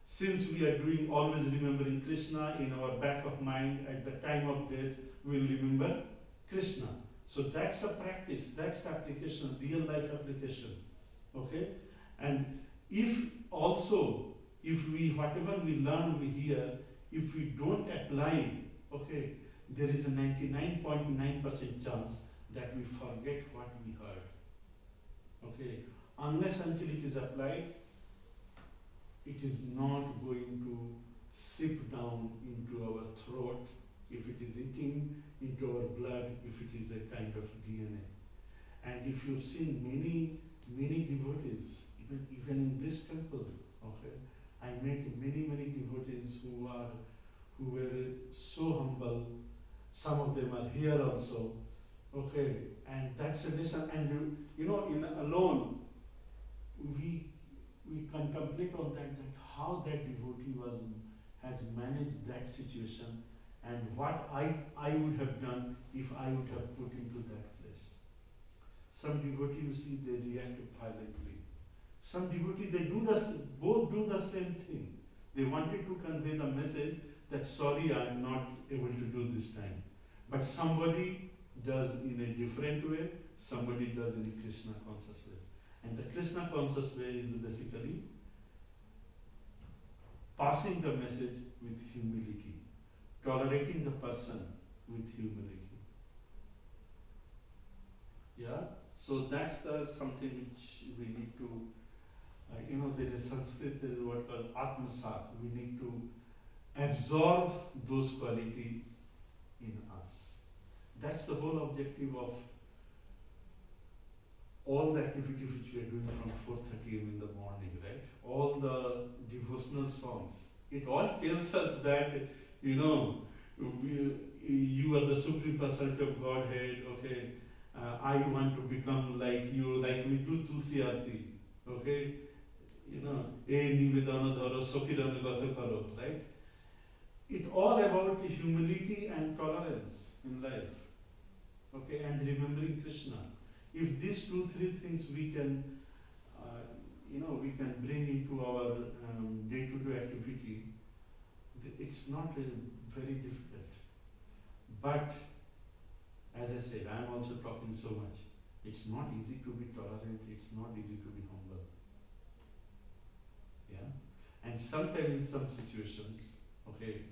since we are doing always remembering Krishna in our back of mind, at the time of death, we will remember Krishna. So that's the practice, that's the application, real life application. Okay? And if whatever we learn, we hear, if we don't apply, okay, there is a 99.9% chance that we forget what we heard. Okay? Unless until it is applied, it is not going to seep down into our throat, if it is eating into our blood, if it is a kind of DNA. And if you've seen many devotees, even in this temple, okay, I met many devotees who were so humble. Some of them are here also, okay, and that's a lesson. And in alone, we contemplate on that how that devotee has managed that situation, and what I would have done if I would have put into that place. Some devotee, you see, they react violently. Some devotee, both do the same thing. They wanted to convey the message that sorry, I am not able to do this time. But somebody does in a different way, somebody does in a Krishna conscious way. And the Krishna conscious way is basically passing the message with humility, tolerating the person with humility. Yeah? So that's something which we need to, there is Sanskrit, there is what called Atmasat. We need to absorb those qualities in us. That's the whole objective of all the activity which we are doing from 4:30 in the morning, right? All the devotional songs. It all tells us that, you are the supreme personality of Godhead, okay? I want to become like you, like we do Tulsi Arti, okay? E nivedana dharo sokhirana gata karo, right? It's all about humility and tolerance in life, okay? And remembering Krishna. If these 2-3 things we can, we can bring into our day-to-day activity, it's not very difficult. But as I said, I am also talking so much. It's not easy to be tolerant. It's not easy to be humble. Yeah, And sometimes in some situations, okay,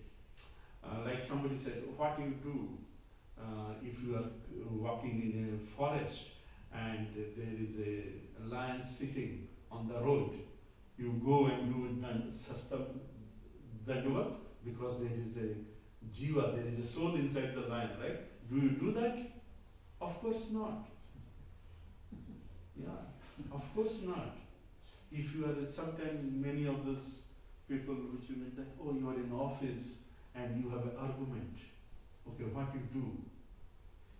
like somebody said, what do you do if you are walking in a forest and there is a lion sitting on the road? You go and do dandavat because there is a jiva, there is a soul inside the lion, right? Do you do that? Of course not. Yeah, of course not. If you are sometimes many of those people which you meet that, oh, you are in office and you have an argument. Okay, what you do?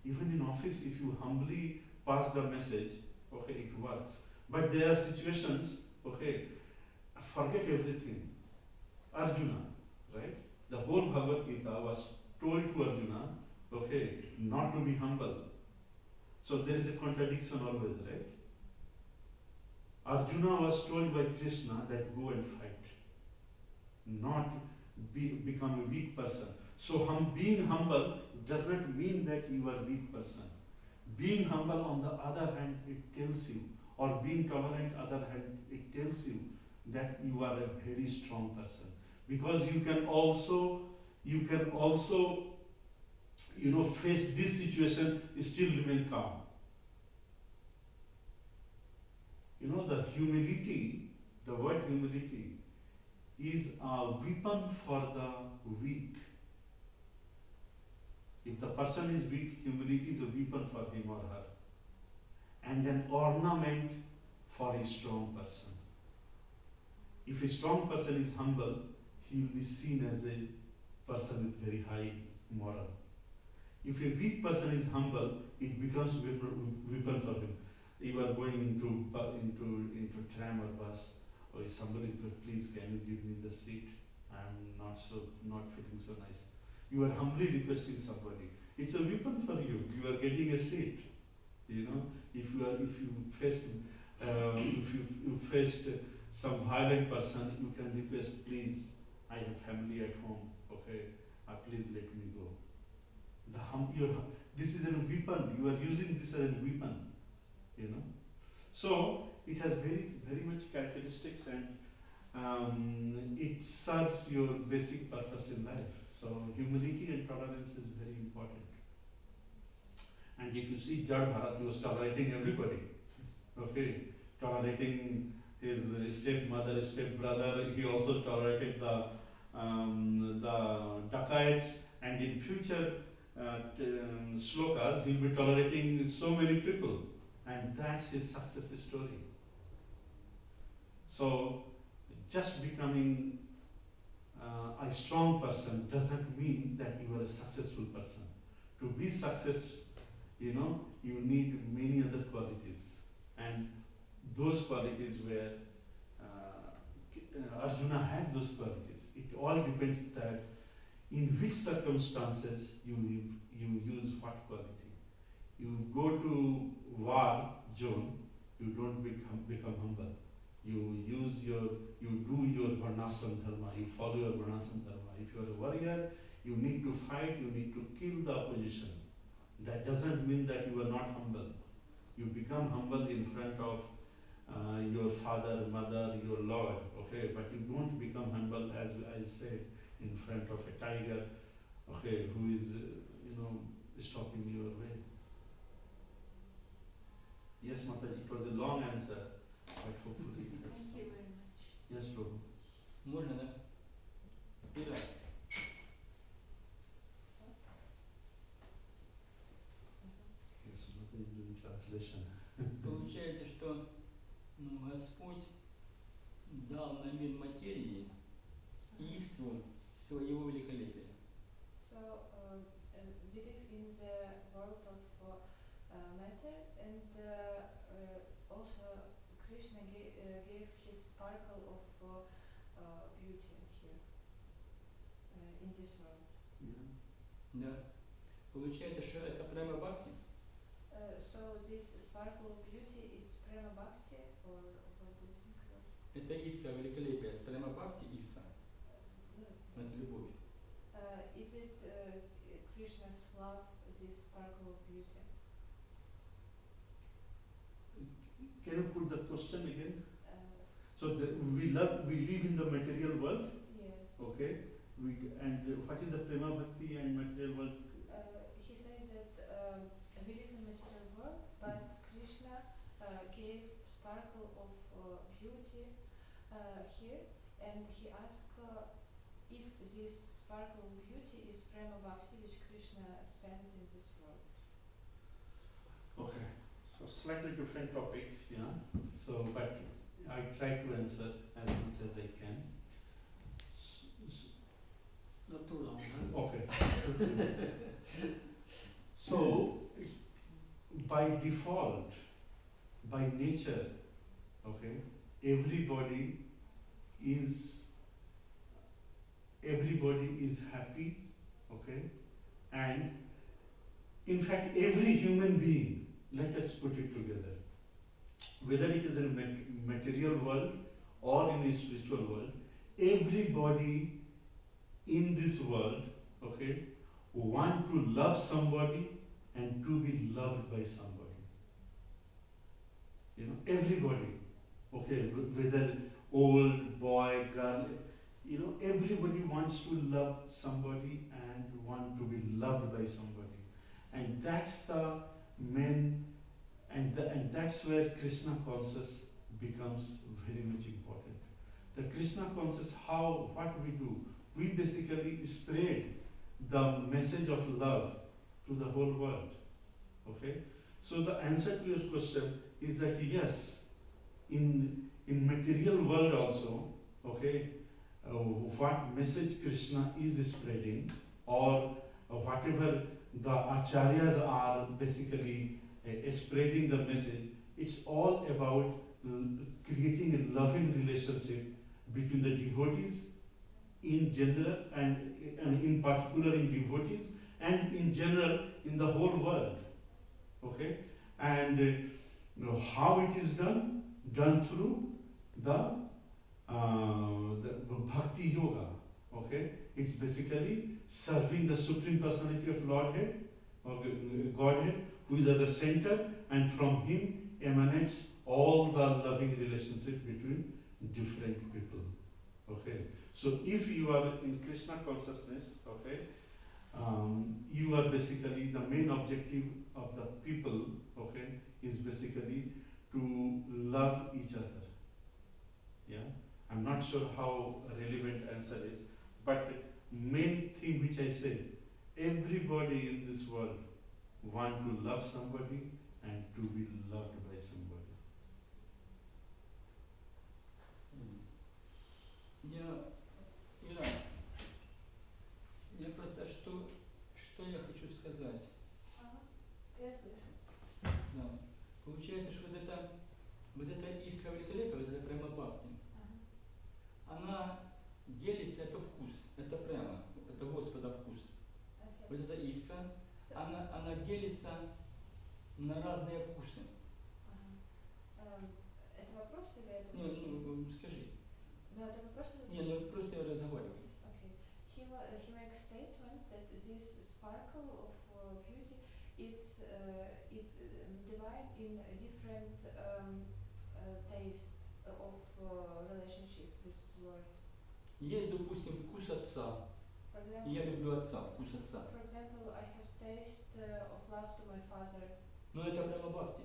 Even in office, if you humbly pass the message, okay, it works. But there are situations, okay, forget everything. Arjuna, right? The whole Bhagavad Gita was told to Arjuna, okay, not to be humble. So there is a contradiction always, right? Arjuna was told by Krishna that go and fight, not become a weak person. So being humble does not mean that you are a weak person. Being humble on the other hand, it tells you, or being tolerant other hand, it tells you that you are a very strong person. Because you can also, face this situation, still remain calm. The humility, the word humility is a weapon for the weak. If the person is weak, humility is a weapon for him or her. And an ornament for a strong person. If a strong person is humble, he will be seen as a person with very high moral. If a weak person is humble, it becomes a weapon for him. You are going into tram or bus, or somebody could, please can you give me the seat? I'm not feeling so nice. You are humbly requesting somebody. It's a weapon for you. You are getting a seat. If you faced some violent person, you can request, please, I have family at home. Okay, please let me go. This is a weapon. You are using this as a weapon. So it has very, very much characteristics, and it serves your basic purpose in life. So humility and tolerance is very important. And if you see Jad Bharat, he was tolerating everybody. Okay, tolerating his stepmother, stepbrother. He also tolerated the dacoits, and in future shlokas, he'll be tolerating so many people. And that's his success story. So, just becoming a strong person doesn't mean that you are a successful person. To be successful, you need many other qualities. And those qualities where Arjuna had those qualities. It all depends that in which circumstances you use what quality. You go to war zone, you don't become humble. You do your varnashram dharma, you follow your varnashram dharma. If you are a warrior, you need to fight, you need to kill the opposition. That doesn't mean that you are not humble. You become humble in front of your father, mother, your Lord, okay? But you don't become humble, as I said, in front of a tiger, okay, who is, stopping your way. Yes, Mataji, it was a long answer, but hopefully it has. Thank you very much. Yes, Prabhu. Можно, да? Вперед. Yes, Mataji is doing translation. Получается, что Господь дал на мир материи искру своего великолепия. So, we live in the world of matter, and also Krishna gave his sparkle of beauty here, in this world. Yeah. Да. Получается, что это прямо бхакти. So this sparkle of beauty is prema bhakti, or what do you think about? Это искра великолепия. Прямо бхакти искра. Это любовь. Is it Krishna's love, this sparkle of beauty? Can you put the question again? Uh, So So we live in the material world, Yes. okay? And what is the prema bhakti and material world? He said that we live in material world, but Krishna gave sparkle of beauty here, and he asked if this sparkle of beauty is prema bhakti which Krishna sent in this world. Okay, so slightly different topic, yeah. So, but I try to answer as much as I can. Not too long, huh? Okay. So, by default, by nature, okay, everybody is happy, okay, and in fact, every human being, let us put it together, whether it is in material world or in a spiritual world, everybody in this world, okay, want to love somebody and to be loved by somebody. You know, everybody, okay, whether old, boy, girl, you know, everybody wants to love somebody and want to be loved by somebody. And that's the main, and that's where Krishna consciousness becomes very much important. The Krishna consciousness, what we do? We basically spread the message of love to the whole world. Okay? So the answer to your question is that yes, in material world also, okay, what message Krishna is spreading, or whatever the acharyas are basically spreading the message, it's all about creating a loving relationship between the devotees in general and in particular in devotees and in general in the whole world. Okay? And how it is done? Done through the bhakti yoga. Okay? It's basically serving the Supreme Personality of Lordhead, or Godhead, who is at the center, and from him emanates all the loving relationship between different people. Okay? So if you are in Krishna consciousness, okay, you are basically, the main objective of the people, okay, is basically to love each other. Yeah? I'm not sure how relevant answer is, but main thing which I said, everybody in this world want to love somebody and to be loved by somebody. Я просто что я хочу сказать. Я слышу. Да. Получается, что вот эта искра великолепия, вот эта прямо бхакти, она делится, это вкус, это прямо, это Господа вкус. Вот эта искра, она делится на разные вкусы. Это вопрос или это? Не, скажи. No, это вопрос или? Не, просто я разговариваю. Okay. He makes statement that this sparkle of beauty, it's divide in a different taste of relationship with the Lord. Есть, допустим, вкус отца. For И example, я люблю отца, вкус отца. for example, I have taste of love to my father, Но это прямо бхакти.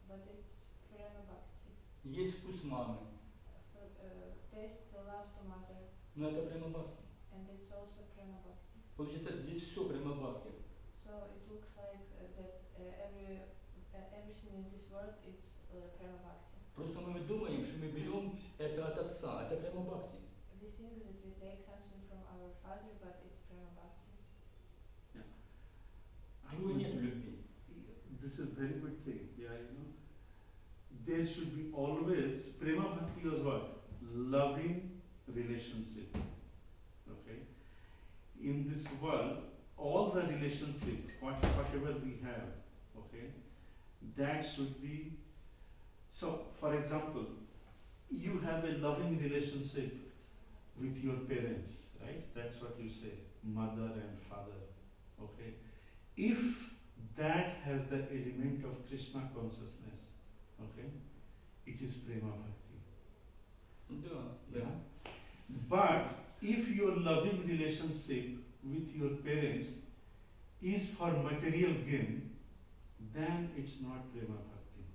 but it's prema bhakti. Есть вкус мамы. Taste love to mother, Но это прямо бхакти. and it's also prema bhakti. Получается, здесь все прямо бхакти. So it looks like that everything in this world it's prema bhakti. Просто мы думаем, что мы берем это от отца. Это прямо бхакти. We think that we take something from our father, but it's prema bhakti. Другой нет любви. This is very good thing. Yeah, you know, there should be always, prema bhakti was what? Loving relationship. Okay? In this world, all the relationship, whatever we have, okay, that should be, so for example, you have a loving relationship with your parents, right? That's what you say, mother and father, okay? If that has the element of Krishna consciousness, okay, it is prema bhakti. But if your loving relationship with your parents is for material gain, then it's not prema bhakti.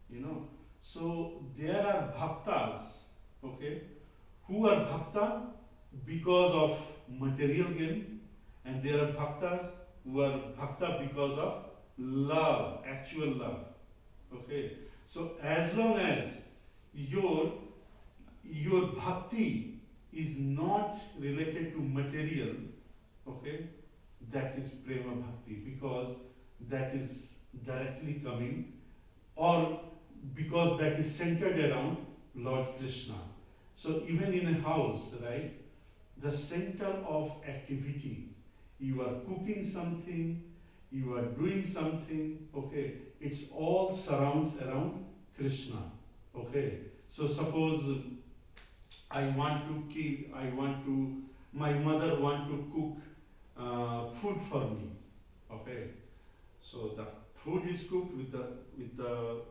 You know, so there are bhaktas, okay, who are bhakta because of material gain, and there are bhaktas who are bhakta because of love, actual love. Okay, so as long as your bhakti is not related to material, okay, that is prema bhakti, because that is directly coming, or because that is centered around Lord Krishna. So even in a house, right, the center of activity, you are cooking something, you are doing something, okay, it's all surrounds around Krishna. Okay, so suppose my mother want to cook food for me. Okay, so the food is cooked with the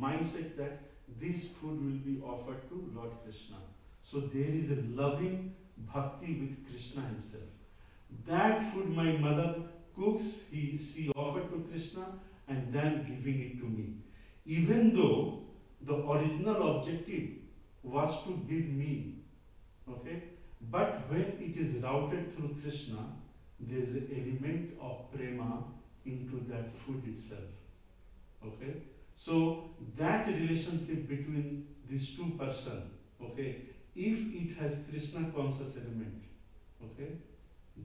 mindset that this food will be offered to Lord Krishna. So there is a loving bhakti with Krishna himself. That food my mother cooks, she offered to Krishna and then giving it to me. Even though the original objective was to give me, okay, but when it is routed through Krishna, there is an element of prema into that food itself. Okay, so that relationship between these two persons, okay, if it has Krishna conscious element, okay,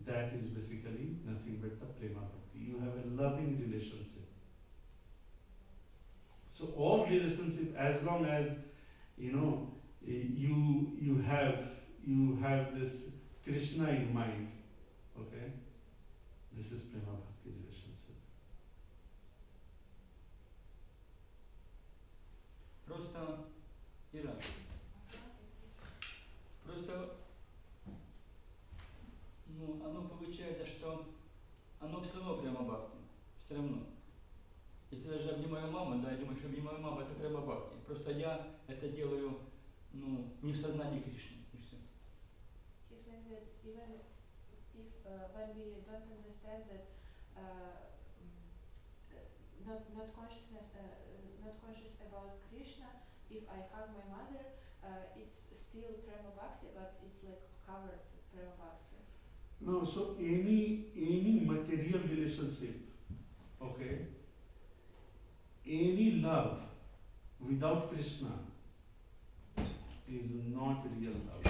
that is basically nothing but the prema bhakti. You have a loving relationship. So all relationship, as long as you have this Krishna in mind, okay, this is prema bhakti relationship. Просто, Ира, просто, оно получается, что оно все равно прямо бхакти, все равно. Если даже обнимаю маму, да, я думаю, что обнимаю маму, это прямо бхакти. Просто я это делаю, не в сознании Кришны, и все. He says that even if when we don't understand that not conscious about Krishna, if I hug my mother, it's still prema bhakti, but it's like covered prema bhakti. No, so any material relationship, okay, any love without Krishna is not real love.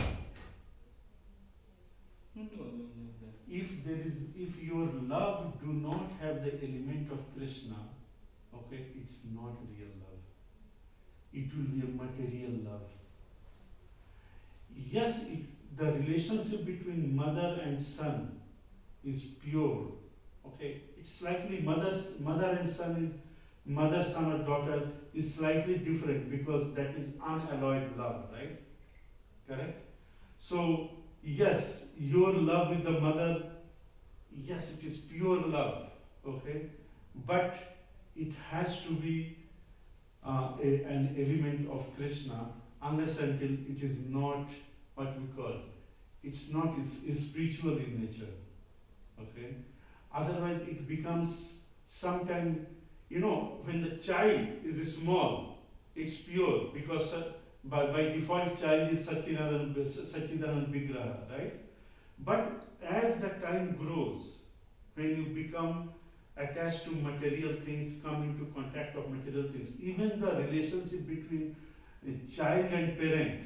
If your love do not have the element of Krishna, okay, it's not real love. It will be a material love. Yes, the relationship between mother and son is pure. Okay, it's slightly mother and son is mother, son, or daughter is slightly different because that is unalloyed love, right? Correct? So yes, your love with the mother, yes, it is pure love, okay, but it has to be an element of Krishna, unless until it is not what we call, it's spiritual in nature, okay. Otherwise, it becomes sometime, when the child is small, it's pure because by default child is Satchidanand Vigraha, right? But as the time grows, when you become attached to material things, come into contact of material things, even the relationship between a child and parent,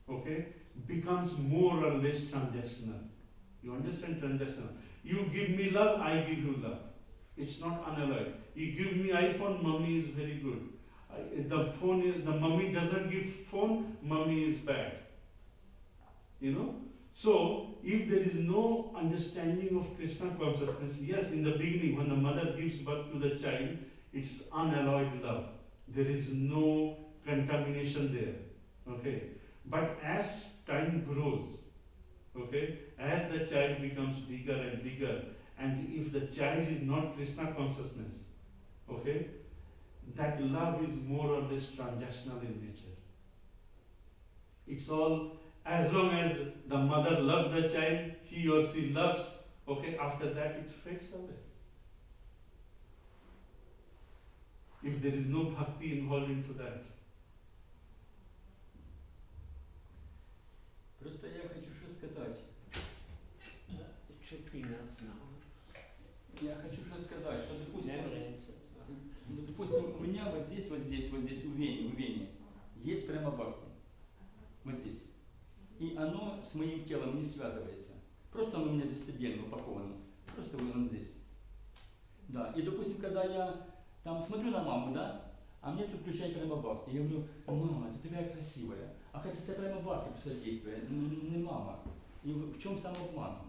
okay, becomes more or less transactional. You understand transactional? You give me love, I give you love. It's not unalloyed. You give me iPhone, mommy is very good. The mommy doesn't give phone, mommy is bad. So if there is no understanding of Krishna consciousness, yes, in the beginning when the mother gives birth to the child, it's unalloyed love. There is no contamination there. Okay. But as time grows, okay, as the child becomes bigger and bigger, and if the child is not Krishna consciousness, okay, that love is more or less transactional in nature. It's all as long as the mother loves the child, he or she loves, okay, after that it fades away. If there is no bhakti involved into that. Просто я хочу что сказать. It should be enough now. Я хочу что сказать, что допустим, Never ends. ну, допустим, у меня вот здесь, у Вене, есть прямо бхакти. Вот здесь. И оно с моим телом не связывается. Просто оно у меня здесь отдельно упаковано. Просто он здесь. Да. И допустим, когда я там смотрю на маму, да, а мне тут включает прямо бхакти. Я говорю, мама, ты такая красивая. Оказывается, это прямо бхакти просто действует, не мама. И в чем самообман?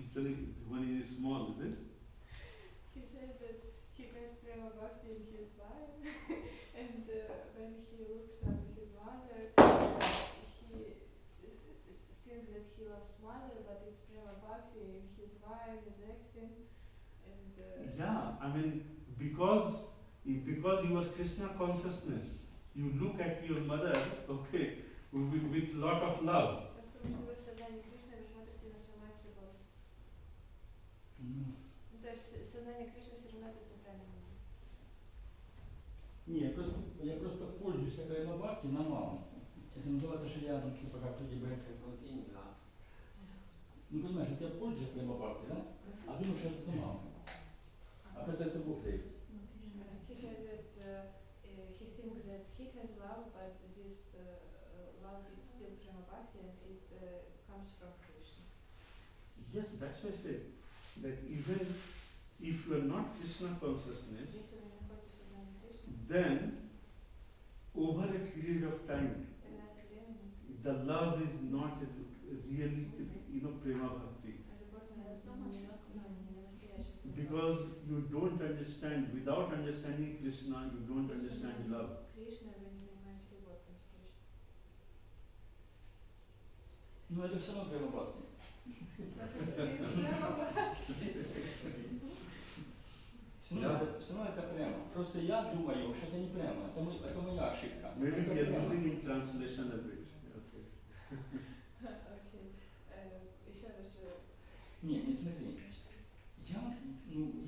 Actually, when he is small, is it? He said that he has prema bhakti in his mind, and when he looks at his mother, he thinks that he loves mother, but it's prema bhakti in his mind, is acting, and Yeah, I mean, because you are Krishna consciousness, you look at your mother, okay, with lot of love. поскольку вы в сознании Кришны, вы смотрите на свою мать с любовью. Ну, то есть сознание Кришны все равно это центральный момент. Не, я просто пользуюсь прямо бхакти на маму. Это называется, что я типа как вроде бы. Continue love. Ну понимаешь, вот я пользуюсь прямо бхакти, да? А думаю, что это мама. Оказывается, это Бог дает. He said that he thinks that he has love, but this love is still prema bhakti, and it comes from Krishna. Yes, that's why I said that even if you are not Krishna consciousness, Если вы не находите в сознании Кришны, then over a period of time, тогда со временем the love is not really, prema bhakti. любовь не настоящая. Because you don't understand, without understanding Krishna, you don't understand love. Кришна, вы не понимаете любовь по-настоящему. Ну это все равно прямо бхакти. Все равно это прямо. Просто я думаю, что это не прямо. Это моя ошибка. Maybe Это we are прямо. losing in translation a bit. Okay. Окей. Еще раз. Не смотри.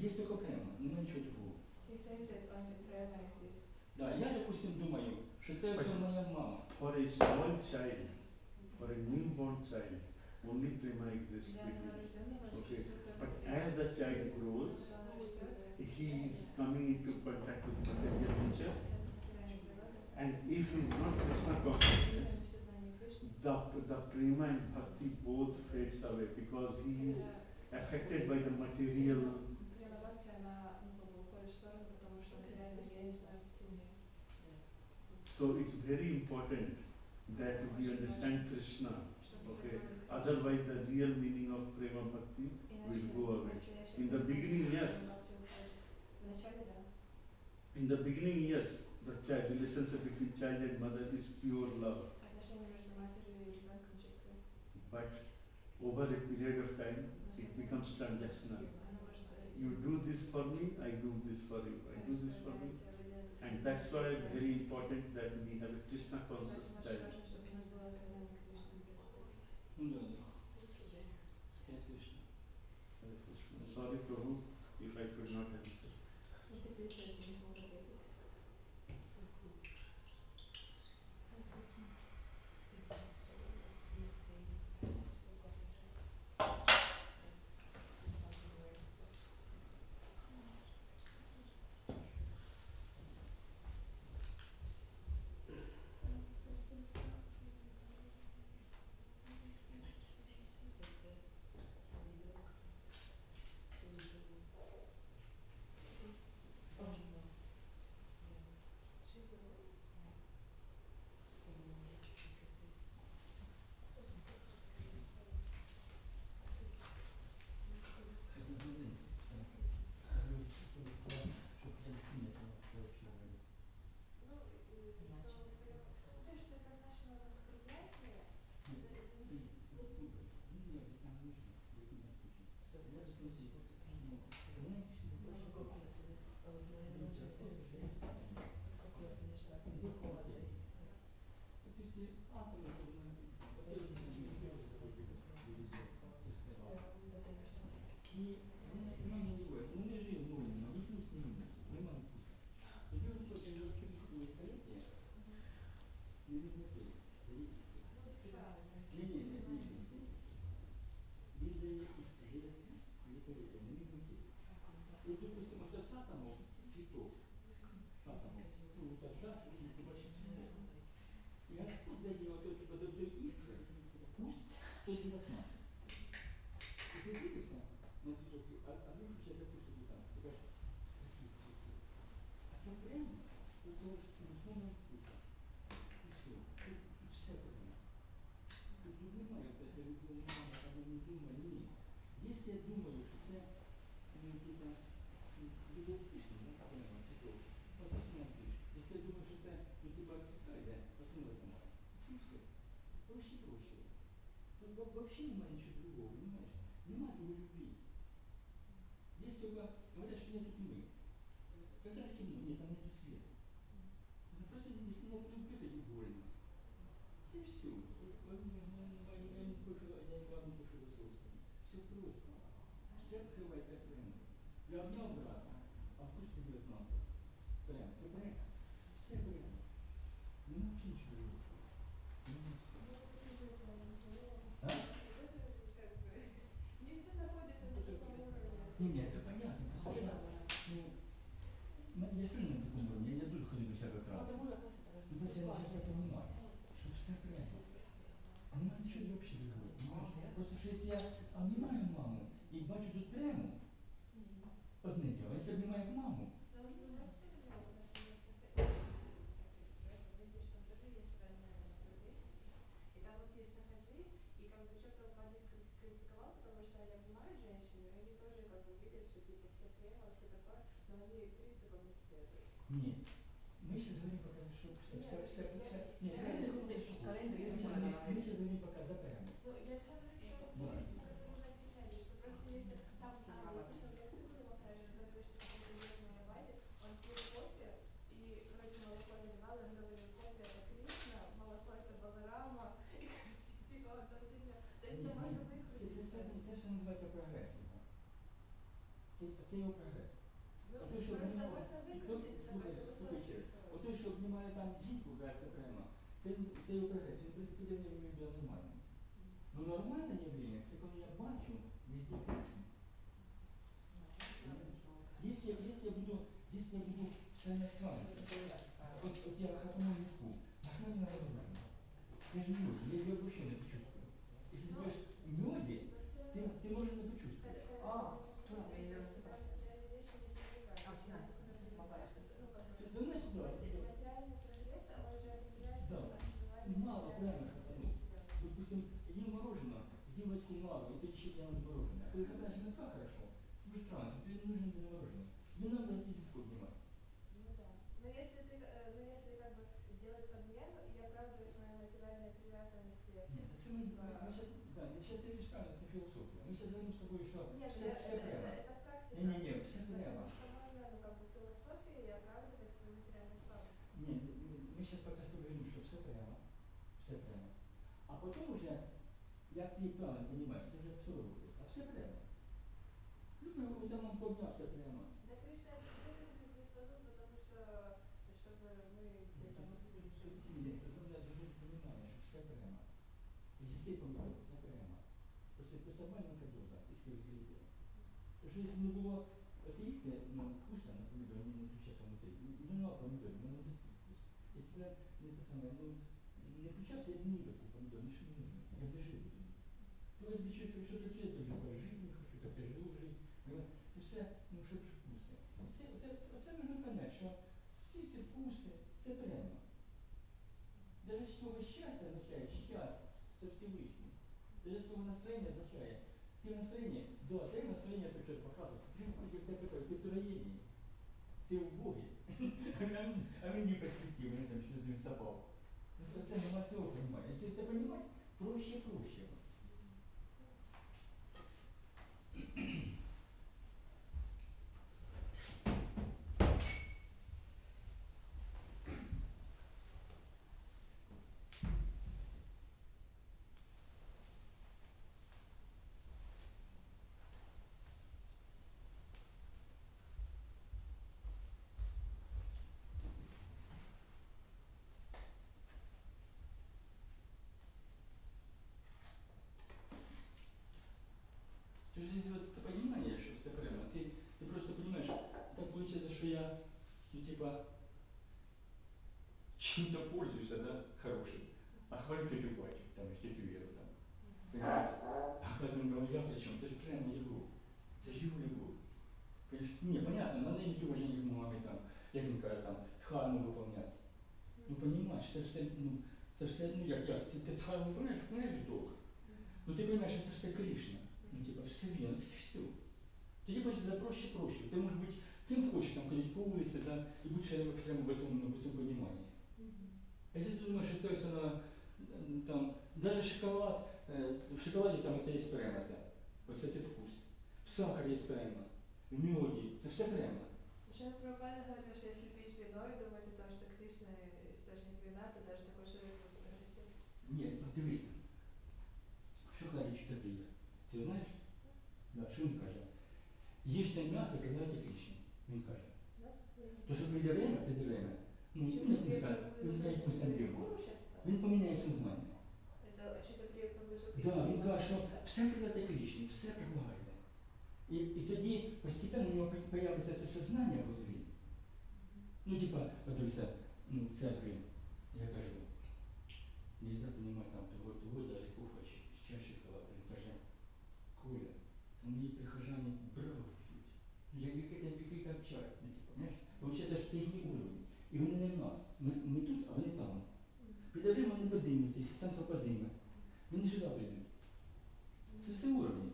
Есть только прямо, нема ничего другого. He says that only prema exists. Да, я, допустим, думаю, что це все моя мама. For a small child, for a newborn child, only prema exists Для between. новорожденного Okay. существует But только as the child grows, когда он растет, he is coming into contact with material nature, and if he is not Krishna consciousness, в сознании Кришны, the prema and bhakti both fades away because he is affected by the material. према бхакти, она уходит в сторону, потому что материальная реальность становится сильнее. So it's very important that we understand Krishna. Okay. Otherwise, the real meaning of prema bhakti will go away. In the beginning, yes. Вначале, да. In the beginning, yes. The child relationship between child and mother is pure love. Отношения между матерью и ребенком чистые. But over a period of time, it becomes transactional. Оно может You do this for me, I do this for you. I do this for me. And that's why very important that we have a Krishna conscious child. чтобы у нас было сознание Кришны. Ну да. Hare Krishna. Sorry, Prabhu, if I could not answer. Если ты сейчас не смог ответить. повного вкусу. І все. Тут все прямо. Тут немає, кстати, любов мама, або не думає, ні. Якщо я думаю, що це, ну, типа, любов Кришни, ну, прямо, це то. Оце сама Кришна. Якщо я думаю, що це, ну, типа, це йде, оце не допомагає. Це все. Це проще. Тут вообще немає нічого другого, понимаешь? Нема другой любви. Есть только, говорят, что нету тьмы. Когда темно, нет, там нету света. Это просто, если нет любви, то не больно. Это и все. Я не главное по философству. Все просто. Все открывается прямо. Я обнял брата, а вкус не 19. Прямо. Все прямо. Все прямо. Не вообще ничего другого. А? Нельзя находиться на таком уровне. Не, это понятно. Просто я, ну, я что не на таком уровне, я тоже ходил всякого транса. Ну, просто я начал это понимать, что все прямо. Не надо ничего вообще другого, понимаешь? Просто что если я обнимаю маму и бачу тут прямо, одне дело, если обнимаю маму, нет. Мы сейчас говорим пока, что нет, мы сейчас говорим пока за прямо. Це ж називається прогрес. Це його прогрес. Отой, що обнімає, отой, що обнімає там жінку, каже, це прямо, це його прогрес. Він піде в нього нормально. Ну нормальне явлення, це коли я бачу везде Кришну. Если я буду сами в трансе, вот я хапнул легко, нахрена не нужно? Я же не я ее вообще не почувствую. Если ты будешь в меде, ты можешь не почувствовать. Да, значит, да. Мало прямо хапнул. Допустим, ел мороженое, сделать мало, и ты еще делаешь мороженое. А ты хапнешь не так хорошо, ты будешь в трансе, тебе не нужно было мороженое. Не надо эти легко обнимать. Ну да. Но если как бы делать подмену и оправдывать мою материальную привязанность. Нет, это мы сейчас ты видишь правильно, это философия. Мы сейчас говорим с тобой, что Нет, все прямо. это практика. Не, все прямо. Потому что можно, ну, как бы философия и оправдывать свою материальную слабость. Нет, мы сейчас пока с тобой говорим, что все прямо. Все прямо. А потом уже, я ты правильно понимаешь, это уже второй вопрос. А все прямо. Любой в основном полдня все прямо. Да, Кришна это Христос, потому что чтобы мы где-то могли жить. Нет, это нужно держать понимание, что все прямо. И все помидоры, все прямо. Просто маленькая доза, если вы любите. Потому что если не было атеиста, ну, вкуса на помидоре, не включаться внутри. Не надо помидоры, но надо вкус. Если я не это самое, ну, не включаться, я не ел помидор, ничего не нужно. Я бы жил. То я тебе что-то я тоже жить не хочу, так я живу жить. Це все, ну, щоб вкуси. Оце можна понять, що всі ці вкуси, це прямо. Даже слово счастье означает счастье со Всевышним. Даже слово настроение означает, ты в настроении, да, ты настроение со что-то показывает, ты в троении, ты в Боге. А мы не просвети, мы там что-то не собал. Це нема цього понимать. Если це понимать, проще. То есть здесь вот это понимание, что все прямо, ты просто понимаешь, так получается, что я, ну типа, чем-то пользуюсь, да, хорошим, а хвалю тетю Катю, там, и тетю Веру, там, понимаешь? А оказывается, я причем, это же прямо его, это же его любовь. Понимаешь? Не, понятно, надо иметь уважение к маме, там, я не кажу, там, дхарму выполнять. Ну, розумієш, це все, як, ти дхарму виконуєш довг. Ну, ти розумієш, що це все Кришна. Ну, типа, все він, це все. Тоді хочеться за проще. Ти можеш бути ким хочеш, там, ходити по вулиці, да, і бути все время в цьому розумінні. А якщо ти думаєш, що це все на, там, навіть шоколад, в шоколаді там оце є према, оце вкус. В сахарі є према, в мьоді, це все према. Причем Прабхупада говорил, что если пить вино и думать о том, что Кришна источник вина, то даже такой человек будет агрессивным. Ні, ну дивися. Що каже читателя? Ти знаєш? Да, що він каже? Їжте м'ясо, придайте Кришні. Він каже. Да? То, що прийде время, ну, він каже, він знає якусь там віру. Він поміняє сознання. Это что-то при Прабхупаде. Да, він каже, що все придайте Кришні, все предлагайте. І тоді постепенно у нього появиться це сознання в голові. Ну, типа, подивися, ну, в церкві, я кажу, нельзя понимать там того, даже кофе з чаші халата. Він каже, Коля, там мої прихожани браво п'ють. Який там чай, ну, типа, знаєш? Получається, що це їхній уровень. І вони не в нас. Ми тут, а вони там. Піде время, вони подимуться, якщо центр подиме. Вони сюди прийдуть. Це все уровень.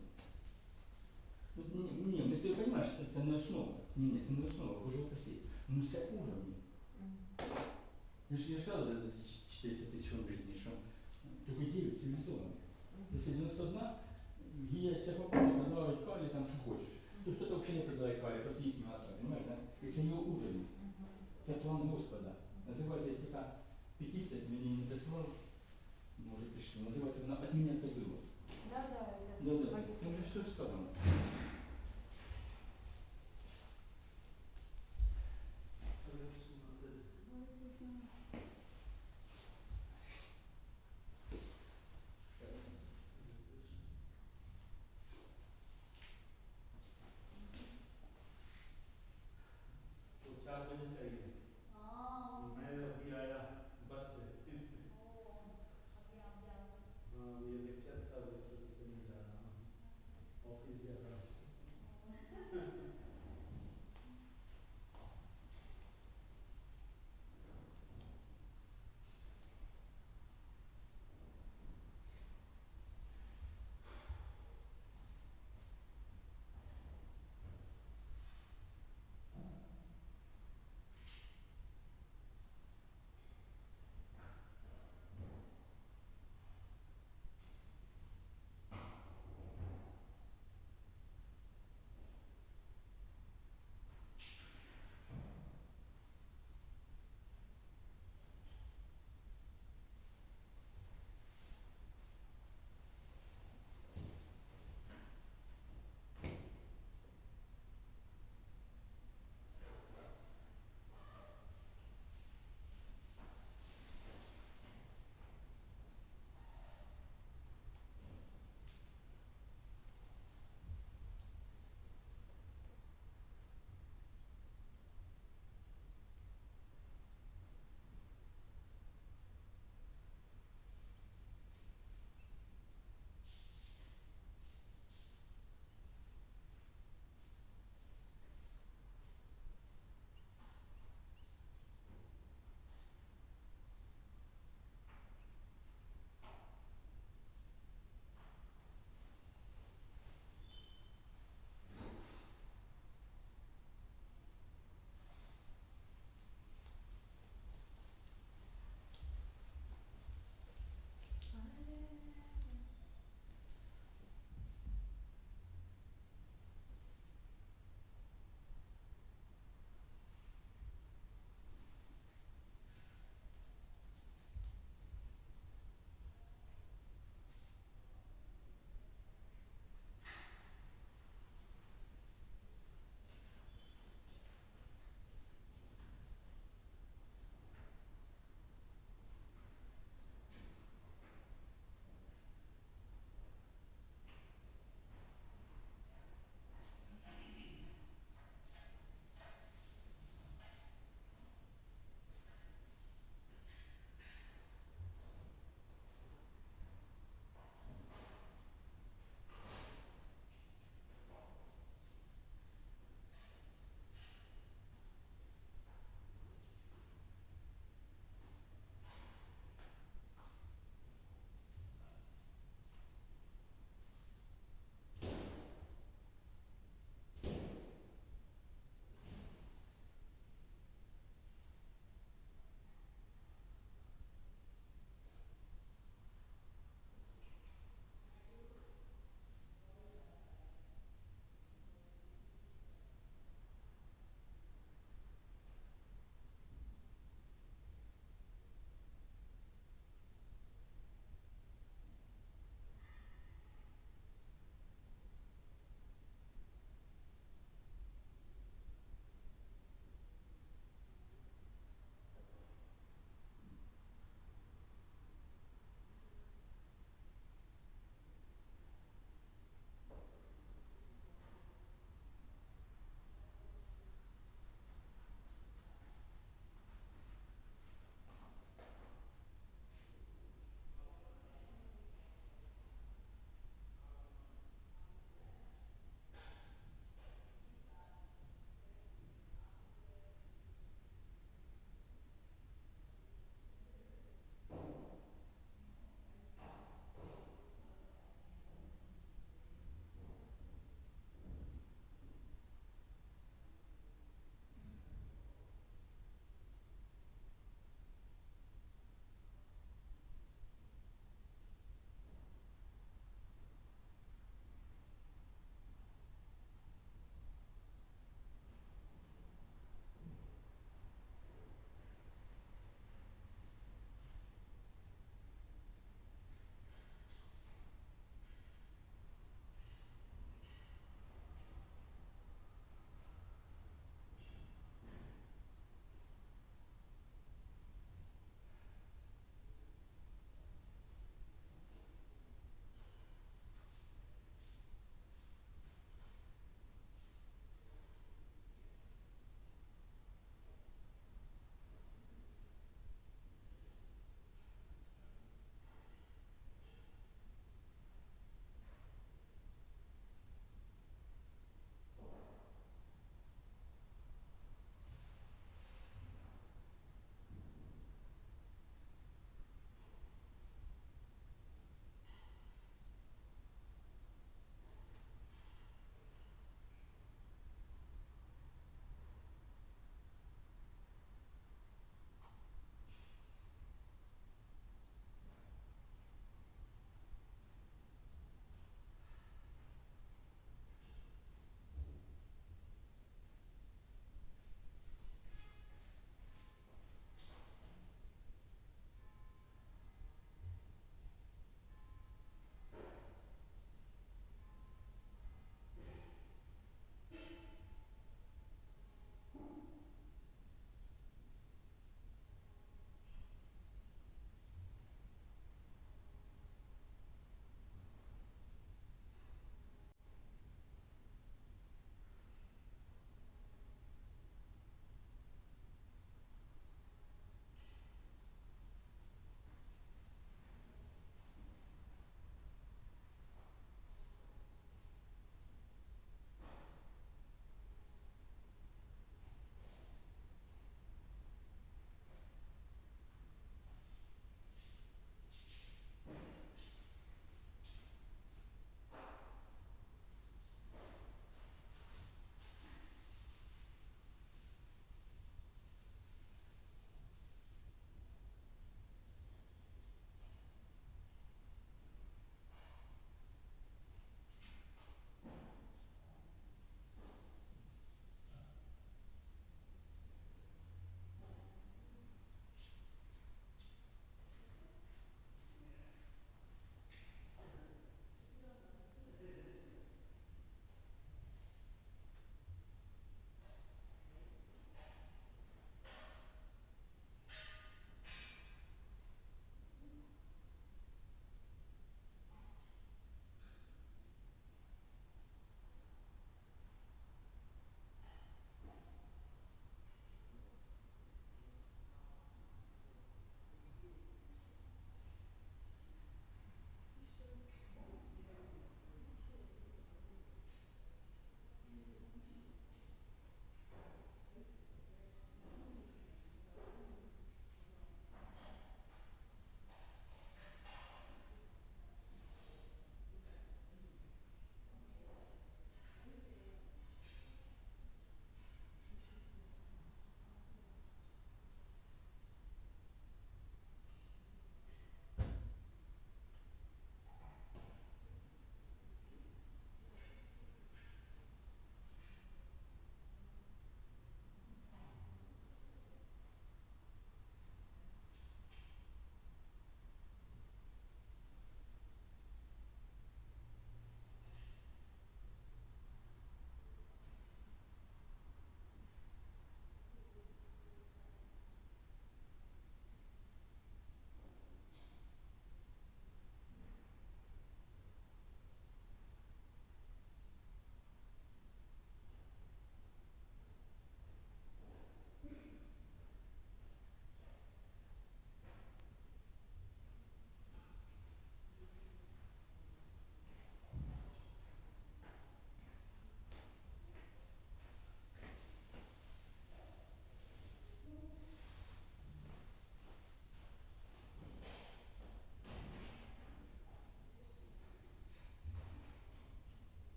Ні, ми з тобою розуміємо, що це не основа. Ні, це не основа, Боже упаси. Ну це уровень. Я ж казав за 400 тисяч життя, що тільки 9 цивілізованих. Це 91, є вся попала, продавають калі, там що хочеш. Тут хто-то взагалі не продає калі, просто їсть м'ясо, розумієш, да? І це його уровень.